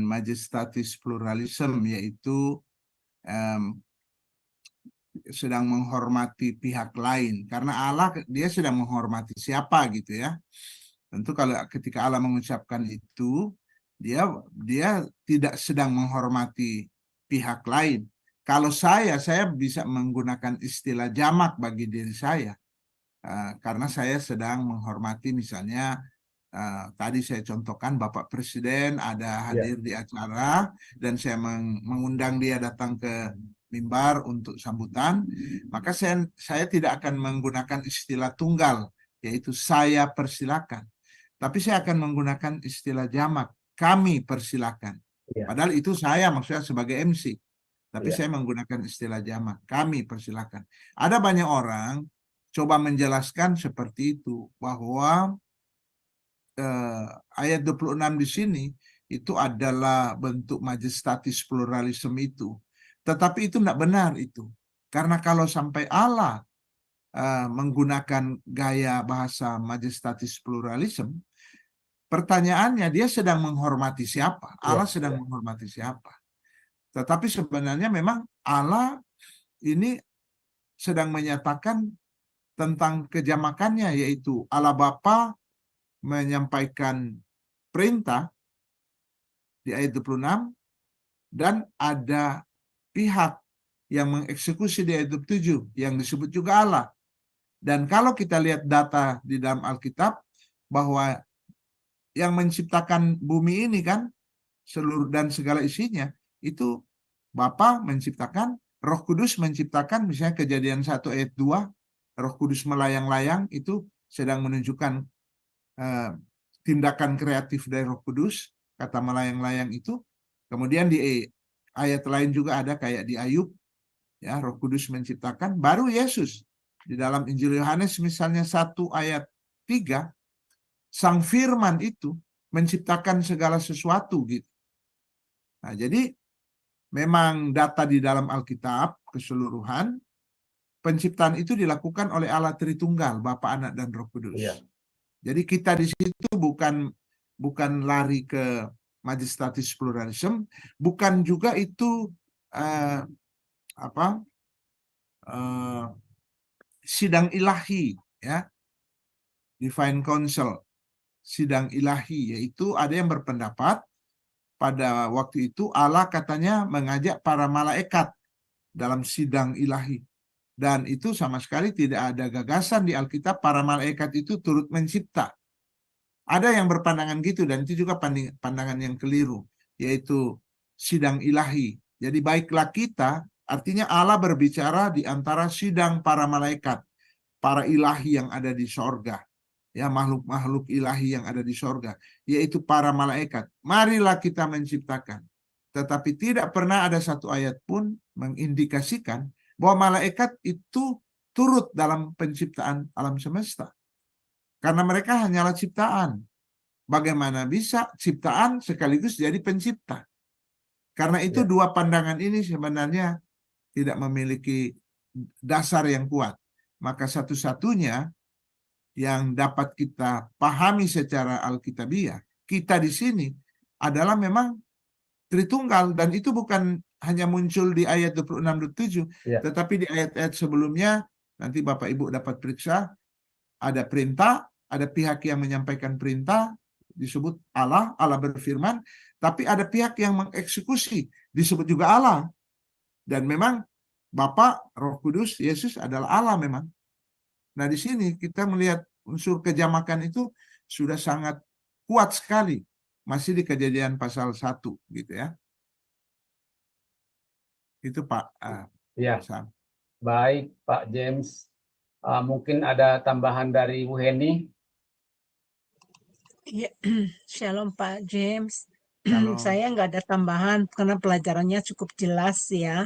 majestatis pluralism, yaitu sedang menghormati pihak lain, karena Allah dia sedang menghormati siapa gitu ya. Tentu kalau ketika Allah mengucapkan itu, dia tidak sedang menghormati pihak lain. Kalau saya bisa menggunakan istilah jamak bagi diri saya, karena saya sedang menghormati, misalnya tadi saya contohkan Bapak Presiden ada hadir di acara dan saya mengundang dia datang ke mimbar untuk sambutan, maka saya tidak akan menggunakan istilah tunggal, yaitu saya persilakan, tapi saya akan menggunakan istilah jamak, kami persilakan. Padahal itu saya maksudnya sebagai MC, tapi saya menggunakan istilah jamak, kami persilakan. Ada banyak orang coba menjelaskan seperti itu, bahwa ayat 26 di sini itu adalah bentuk majestatis pluralisme itu. Tetapi itu tidak benar itu. Karena kalau sampai Allah menggunakan gaya bahasa majestatis pluralisme, pertanyaannya dia sedang menghormati siapa? Allah sedang menghormati siapa? Tetapi sebenarnya memang Allah ini sedang menyatakan tentang kejamakannya, yaitu Allah Bapa menyampaikan perintah di ayat 26, dan ada pihak yang mengeksekusi di ayat 27 yang disebut juga Allah. Dan kalau kita lihat data di dalam Alkitab, bahwa yang menciptakan bumi ini kan, seluruh dan segala isinya, itu Bapa menciptakan, Roh Kudus menciptakan. Misalnya Kejadian 1 ayat 2, Roh Kudus melayang-layang, itu sedang menunjukkan tindakan kreatif dari Roh Kudus, kata melayang-layang itu. Kemudian di ayat lain juga ada kayak di Ayub, ya, Roh Kudus menciptakan. Baru Yesus di dalam Injil Yohanes misalnya 1 ayat 3, Sang Firman itu menciptakan segala sesuatu gitu. Nah, jadi memang data di dalam Alkitab keseluruhan, penciptaan itu dilakukan oleh Allah Tritunggal, Bapa, Anak, dan Roh Kudus. Jadi kita di situ bukan lari ke majestatis pluralisme, bukan juga itu sidang ilahi, ya, divine council, sidang ilahi, yaitu ada yang berpendapat pada waktu itu Allah katanya mengajak para malaikat dalam sidang ilahi. Dan itu sama sekali tidak ada gagasan di Alkitab para malaikat itu turut mencipta. Ada yang berpandangan gitu, dan itu juga pandangan yang keliru, yaitu sidang ilahi. Jadi baiklah kita, artinya Allah berbicara di antara sidang para malaikat, para ilahi yang ada di sorga, ya, makhluk-makhluk ilahi yang ada di sorga, yaitu para malaikat. Marilah kita menciptakan. Tetapi tidak pernah ada satu ayat pun mengindikasikan bahwa malaikat itu turut dalam penciptaan alam semesta. Karena mereka hanyalah ciptaan. Bagaimana bisa ciptaan sekaligus jadi pencipta? Karena itu dua pandangan ini sebenarnya tidak memiliki dasar yang kuat. Maka satu-satunya yang dapat kita pahami secara alkitabiah, kita di sini adalah memang Tritunggal, dan itu bukan hanya muncul di ayat 26-27, tetapi di ayat-ayat sebelumnya, nanti Bapak Ibu dapat periksa, ada perintah, ada pihak yang menyampaikan perintah, disebut Allah, Allah berfirman, tapi ada pihak yang mengeksekusi, disebut juga Allah. Dan memang Bapa, Roh Kudus, Yesus adalah Allah memang. Nah, di sini kita melihat unsur kejamakan itu sudah sangat kuat sekali. Masih di Kejadian pasal 1 gitu ya. Itu Pak. Ya. Baik Pak James. Mungkin ada tambahan dari Bu Heni. Ya, Shalom Pak James. Shalom. Saya nggak ada tambahan karena pelajarannya cukup jelas ya.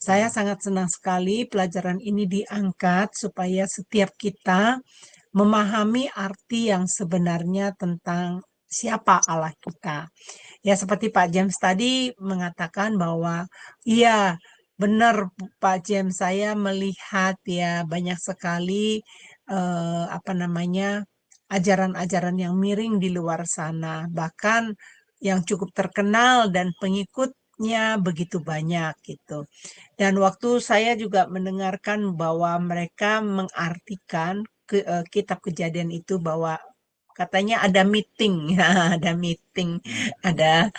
Saya sangat senang sekali pelajaran ini diangkat supaya setiap kita memahami arti yang sebenarnya tentang siapa Allah kita. Ya, seperti Pak James tadi mengatakan bahwa iya benar Pak James, saya melihat ya banyak sekali ajaran-ajaran yang miring di luar sana, bahkan yang cukup terkenal dan pengikutnya begitu banyak gitu. Dan waktu saya juga mendengarkan bahwa mereka mengartikan kitab Kejadian itu bahwa katanya ada meeting, ada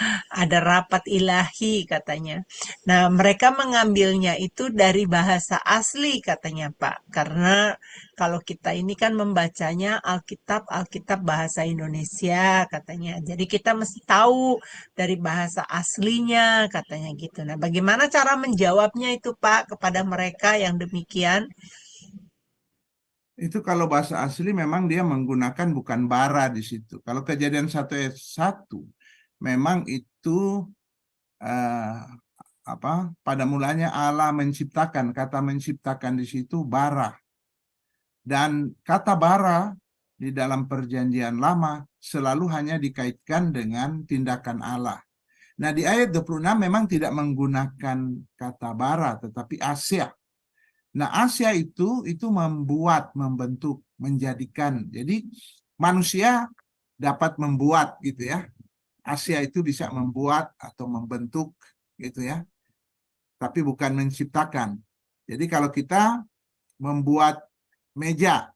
rapat ilahi katanya. Nah, mereka mengambilnya itu dari bahasa asli katanya Pak, karena kalau kita ini kan membacanya Alkitab bahasa Indonesia katanya. Jadi kita mesti tahu dari bahasa aslinya katanya gitu. Nah, bagaimana cara menjawabnya itu Pak kepada mereka yang demikian? Itu kalau bahasa asli memang dia menggunakan bukan bara di situ. Kalau Kejadian 1 ayat 1 memang itu pada mulanya Allah menciptakan, kata menciptakan di situ bara. Dan kata bara di dalam perjanjian lama selalu hanya dikaitkan dengan tindakan Allah. Nah, di ayat 26 memang tidak menggunakan kata bara, tetapi Asya. Nah, Asya itu membuat, membentuk, menjadikan. Jadi manusia dapat membuat gitu ya. Asya itu bisa membuat atau membentuk gitu ya. Tapi bukan menciptakan. Jadi kalau kita membuat meja,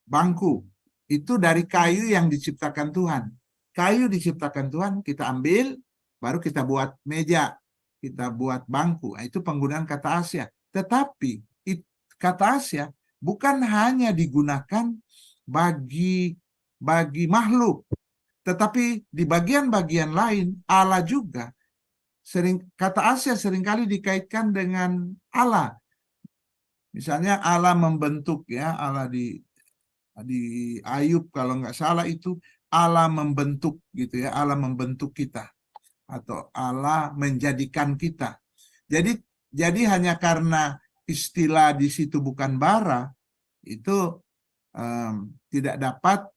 bangku, itu dari kayu yang diciptakan Tuhan. Kayu diciptakan Tuhan, kita ambil, baru kita buat meja, kita buat bangku. Nah, itu penggunaan kata Asya. Tetapi kata Asya bukan hanya digunakan bagi makhluk, tetapi di bagian-bagian lain Allah juga kata Asya seringkali dikaitkan dengan Allah. Misalnya Allah membentuk ya, Allah di Ayub kalau nggak salah itu Allah membentuk gitu ya, Allah membentuk kita atau Allah menjadikan kita. Jadi hanya karena istilah di situ bukan bara itu tidak dapat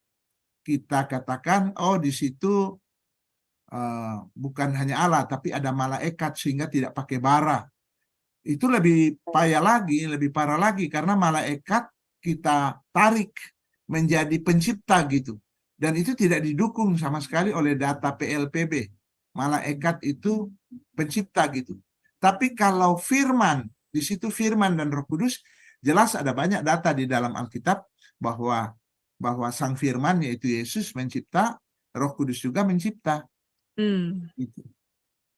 kita katakan oh di situ bukan hanya Allah tapi ada malaikat sehingga tidak pakai bara. Itu lebih payah lagi, lebih parah lagi karena malaikat kita tarik menjadi pencipta gitu. Dan itu tidak didukung sama sekali oleh data PLPB. Malaikat itu pencipta gitu. Tapi kalau firman, di situ firman dan Roh Kudus, jelas ada banyak data di dalam Alkitab bahwa sang firman yaitu Yesus mencipta, Roh Kudus juga mencipta. Gitu.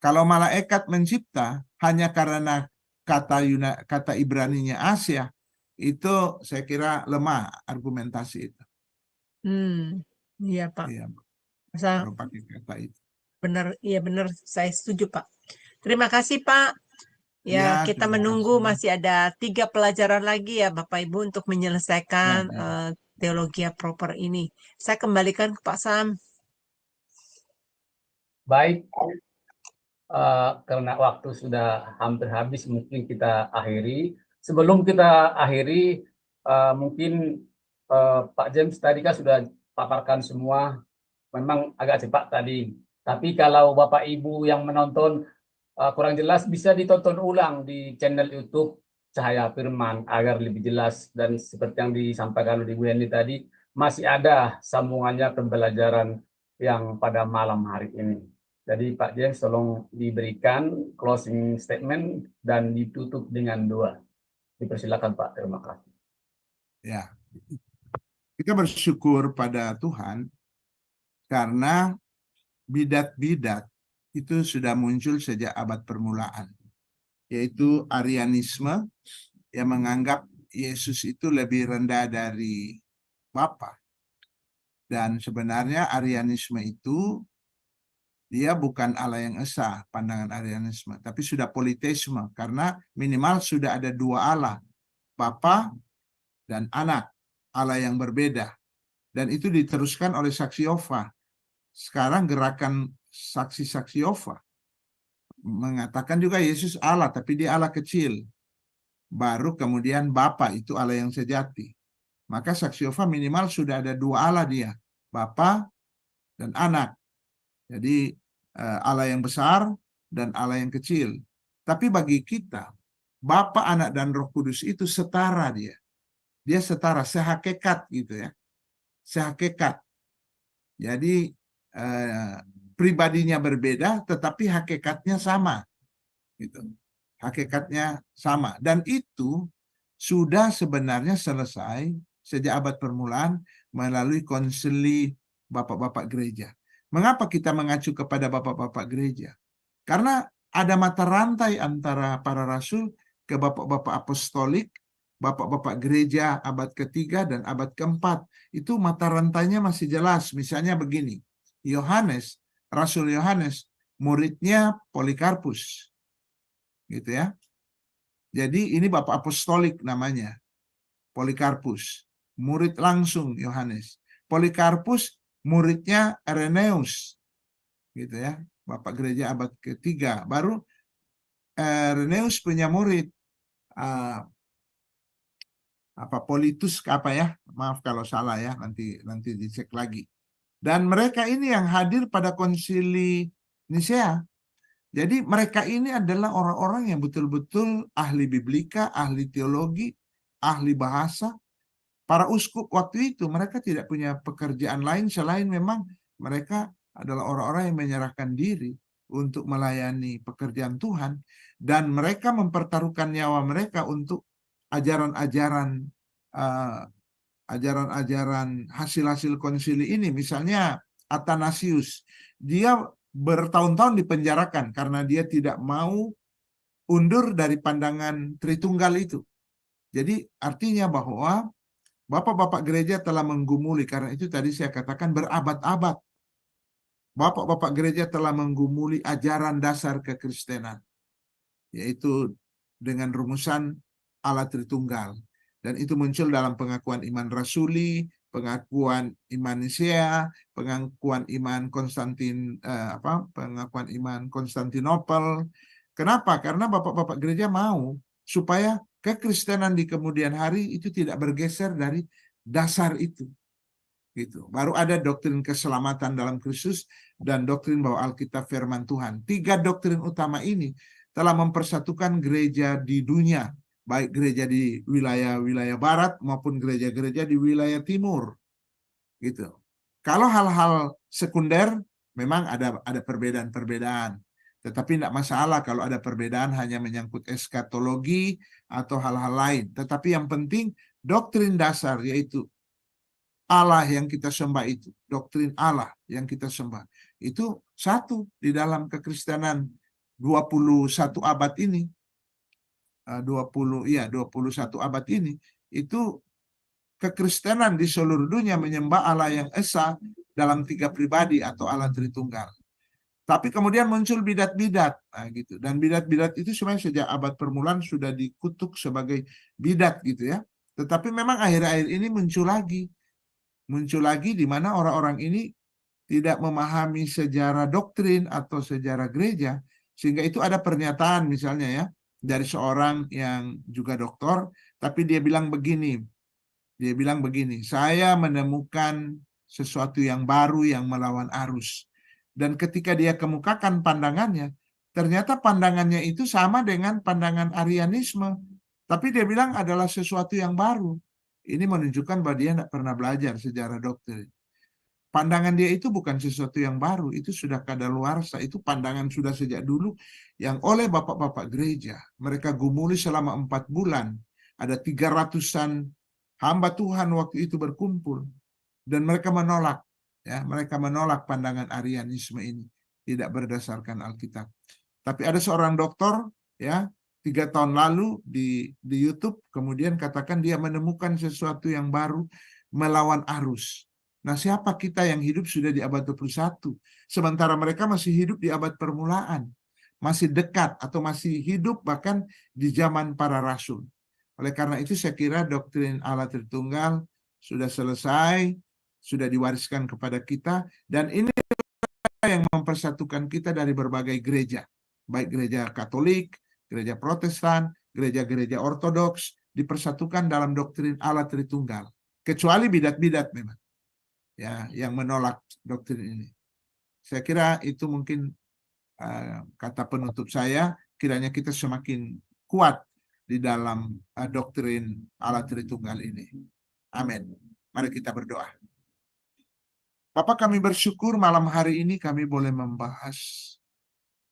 Kalau malaikat mencipta hanya karena kata Ibraninya Asya, itu saya kira lemah argumentasi itu. Iya Pak. Iya, Masa kalau pakai kata itu. benar, iya benar, saya setuju Pak. Terima kasih Pak. Ya, Ya, kita terima menunggu kasih. masih ada 3 pelajaran lagi ya Bapak Ibu untuk menyelesaikan Ya. teologia proper ini. Saya kembalikan ke Pak Sam. Baik, karena waktu sudah hampir habis, mungkin kita akhiri. Sebelum kita akhiri, mungkin Pak James tadi kan sudah paparkan semua, memang agak cepat tadi. Tapi kalau Bapak Ibu yang menonton kurang jelas, bisa ditonton ulang di channel YouTube Cahaya Firman agar lebih jelas. Dan seperti yang disampaikan oleh Bu Henny tadi, masih ada sambungannya pembelajaran yang pada malam hari ini. Jadi Pak James tolong diberikan closing statement dan ditutup dengan doa. Dipersilakan Pak, terima kasih. Ya, kita bersyukur pada Tuhan karena bidat-bidat itu sudah muncul sejak abad permulaan, yaitu Arianisme yang menganggap Yesus itu lebih rendah dari Bapa. Dan sebenarnya Arianisme itu dia bukan Allah yang esa, pandangan Arianisme, tapi sudah politeisme, karena minimal sudah ada 2 Allah, Bapa dan Anak, Allah yang berbeda. Dan itu diteruskan oleh Saksi Yehova. Sekarang gerakan saksi-saksi Yehova mengatakan juga Yesus Allah, tapi dia Allah kecil. Baru kemudian Bapa itu Allah yang sejati. Maka Saksi Yehova minimal sudah ada 2 Allah dia, Bapa dan Anak. Jadi Allah yang besar dan Allah yang kecil. Tapi bagi kita, Bapa, Anak, dan Roh Kudus itu setara dia. Dia setara, sehakikat gitu ya. Sehakikat. Jadi pribadinya berbeda, tetapi hakikatnya sama. Gitu. Hakikatnya sama. Dan itu sudah sebenarnya selesai sejak abad permulaan melalui konsili bapak-bapak gereja. Mengapa kita mengacu kepada bapak-bapak gereja? Karena ada mata rantai antara para rasul ke bapak-bapak apostolik, bapak-bapak gereja abad ketiga dan abad keempat. Itu mata rantainya masih jelas. Misalnya begini, Yohanes, Rasul Yohanes, muridnya Polikarpus. Gitu ya. Jadi ini bapak apostolik namanya, Polikarpus. Murid langsung Yohanes. Polikarpus muridnya Irenaeus, gitu ya, bapak gereja abad ketiga. Baru Irenaeus punya murid Politus apa ya? Maaf kalau salah ya, nanti dicek lagi. Dan mereka ini yang hadir pada konsili Nisea. Jadi mereka ini adalah orang-orang yang betul-betul ahli biblika, ahli teologi, ahli bahasa. Para uskup waktu itu mereka tidak punya pekerjaan lain selain memang mereka adalah orang-orang yang menyerahkan diri untuk melayani pekerjaan Tuhan, dan mereka mempertaruhkan nyawa mereka untuk ajaran-ajaran hasil-hasil konsili ini. Misalnya Athanasius, dia bertahun-tahun dipenjarakan karena dia tidak mau undur dari pandangan Tritunggal itu. Jadi artinya bahwa bapak-bapak gereja telah menggumuli, karena itu tadi saya katakan berabad-abad. Bapak-bapak gereja telah menggumuli ajaran dasar kekristenan, yaitu dengan rumusan Allah Tritunggal. Dan itu muncul dalam pengakuan iman rasuli, pengakuan iman Nisea, pengakuan iman pengakuan iman Konstantinopel. Kenapa? Karena bapak-bapak gereja mau supaya kekristenan di kemudian hari itu tidak bergeser dari dasar itu. Gitu. Baru ada doktrin keselamatan dalam Kristus dan doktrin bahwa Alkitab firman Tuhan. 3 doktrin utama ini telah mempersatukan gereja di dunia, baik gereja di wilayah-wilayah barat maupun gereja-gereja di wilayah timur. Gitu. Kalau hal-hal sekunder memang ada perbedaan-perbedaan. Tetapi tidak masalah kalau ada perbedaan hanya menyangkut eskatologi atau hal-hal lain. Tetapi yang penting doktrin dasar, yaitu Allah yang kita sembah itu, doktrin Allah yang kita sembah, itu satu di dalam kekristenan 21 abad ini. 21 abad ini, itu kekristenan di seluruh dunia menyembah Allah yang esa dalam 3 pribadi atau Allah Tritunggal. Tapi kemudian muncul bidat-bidat, gitu. Dan bidat-bidat itu sebenarnya sejak abad permulaan sudah dikutuk sebagai bidat, gitu ya. Tetapi memang akhir-akhir ini muncul lagi di mana orang-orang ini tidak memahami sejarah doktrin atau sejarah gereja, sehingga itu ada pernyataan misalnya ya dari seorang yang juga doktor, tapi dia bilang begini, saya menemukan sesuatu yang baru yang melawan arus. Dan ketika dia kemukakan pandangannya, ternyata pandangannya itu sama dengan pandangan Arianisme. Tapi dia bilang adalah sesuatu yang baru. Ini menunjukkan bahwa dia tidak pernah belajar sejarah doktrin. Pandangan dia itu bukan sesuatu yang baru, itu sudah kadaluarsa, itu pandangan sudah sejak dulu yang oleh bapak-bapak gereja. Mereka gumuli selama 4 bulan. Ada 300-an hamba Tuhan waktu itu berkumpul. Dan mereka menolak. Ya, mereka menolak pandangan Arianisme ini, tidak berdasarkan Alkitab. Tapi ada seorang doktor, ya, 3 tahun lalu di YouTube, kemudian katakan dia menemukan sesuatu yang baru melawan arus. Nah, siapa kita yang hidup sudah di abad 21, sementara mereka masih hidup di abad permulaan, masih dekat atau masih hidup bahkan di zaman para rasul. Oleh karena itu saya kira doktrin Allah Tritunggal sudah selesai, sudah diwariskan kepada kita, dan ini yang mempersatukan kita dari berbagai gereja, baik gereja Katolik, gereja Protestan, gereja-gereja Ortodoks, dipersatukan dalam doktrin Allah Tritunggal, kecuali bidat-bidat memang, ya, yang menolak doktrin ini. Saya kira itu mungkin kata penutup saya, kiranya kita semakin kuat di dalam doktrin Allah Tritunggal ini. Amin. Mari kita berdoa. Bapak, kami bersyukur malam hari ini kami boleh membahas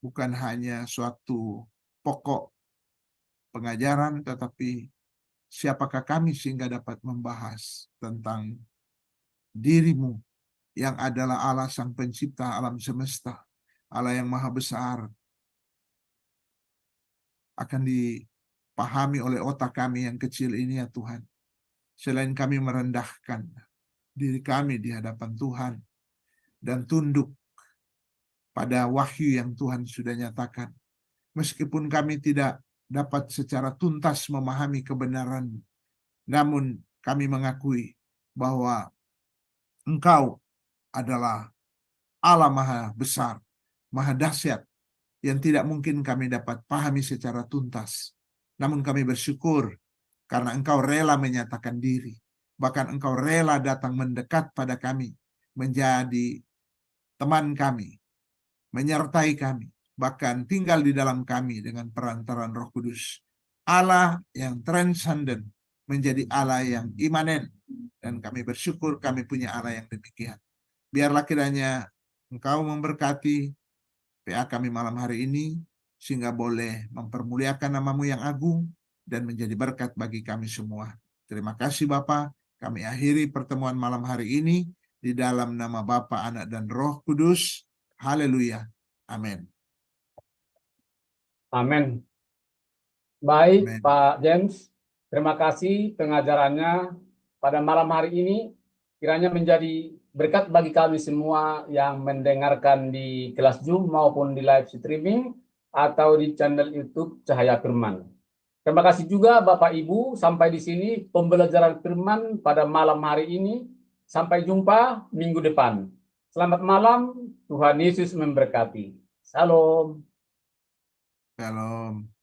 bukan hanya suatu pokok pengajaran, tetapi siapakah kami sehingga dapat membahas tentang dirimu yang adalah Allah Sang Pencipta alam semesta, Allah yang maha besar, akan dipahami oleh otak kami yang kecil ini ya Tuhan. Selain kami merendahkan diri kami di hadapan Tuhan dan tunduk pada wahyu yang Tuhan sudah nyatakan, meskipun kami tidak dapat secara tuntas memahami kebenaran, namun kami mengakui bahwa Engkau adalah Allah maha besar, maha dahsyat, yang tidak mungkin kami dapat pahami secara tuntas. Namun kami bersyukur karena Engkau rela menyatakan diri. Bahkan Engkau rela datang mendekat pada kami, menjadi teman kami, menyertai kami, bahkan tinggal di dalam kami dengan perantaran Roh Kudus. Allah yang transenden menjadi Allah yang imanen, dan kami bersyukur kami punya Allah yang demikian. Biarlah kiranya Engkau memberkati PA kami malam hari ini, sehingga boleh mempermuliakan nama-Mu yang agung dan menjadi berkat bagi kami semua. Terima kasih Bapa. Kami akhiri pertemuan malam hari ini di dalam nama Bapa, Anak, dan Roh Kudus. Haleluya. Amin. Amin. Baik, Amin. Pak James, terima kasih pengajarannya pada malam hari ini. Kiranya menjadi berkat bagi kami semua yang mendengarkan di kelas Zoom maupun di live streaming atau di channel YouTube Cahaya Firman. Terima kasih juga Bapak Ibu, sampai di sini pembelajaran firman pada malam hari ini. Sampai jumpa minggu depan. Selamat malam, Tuhan Yesus memberkati. Salam. Shalom.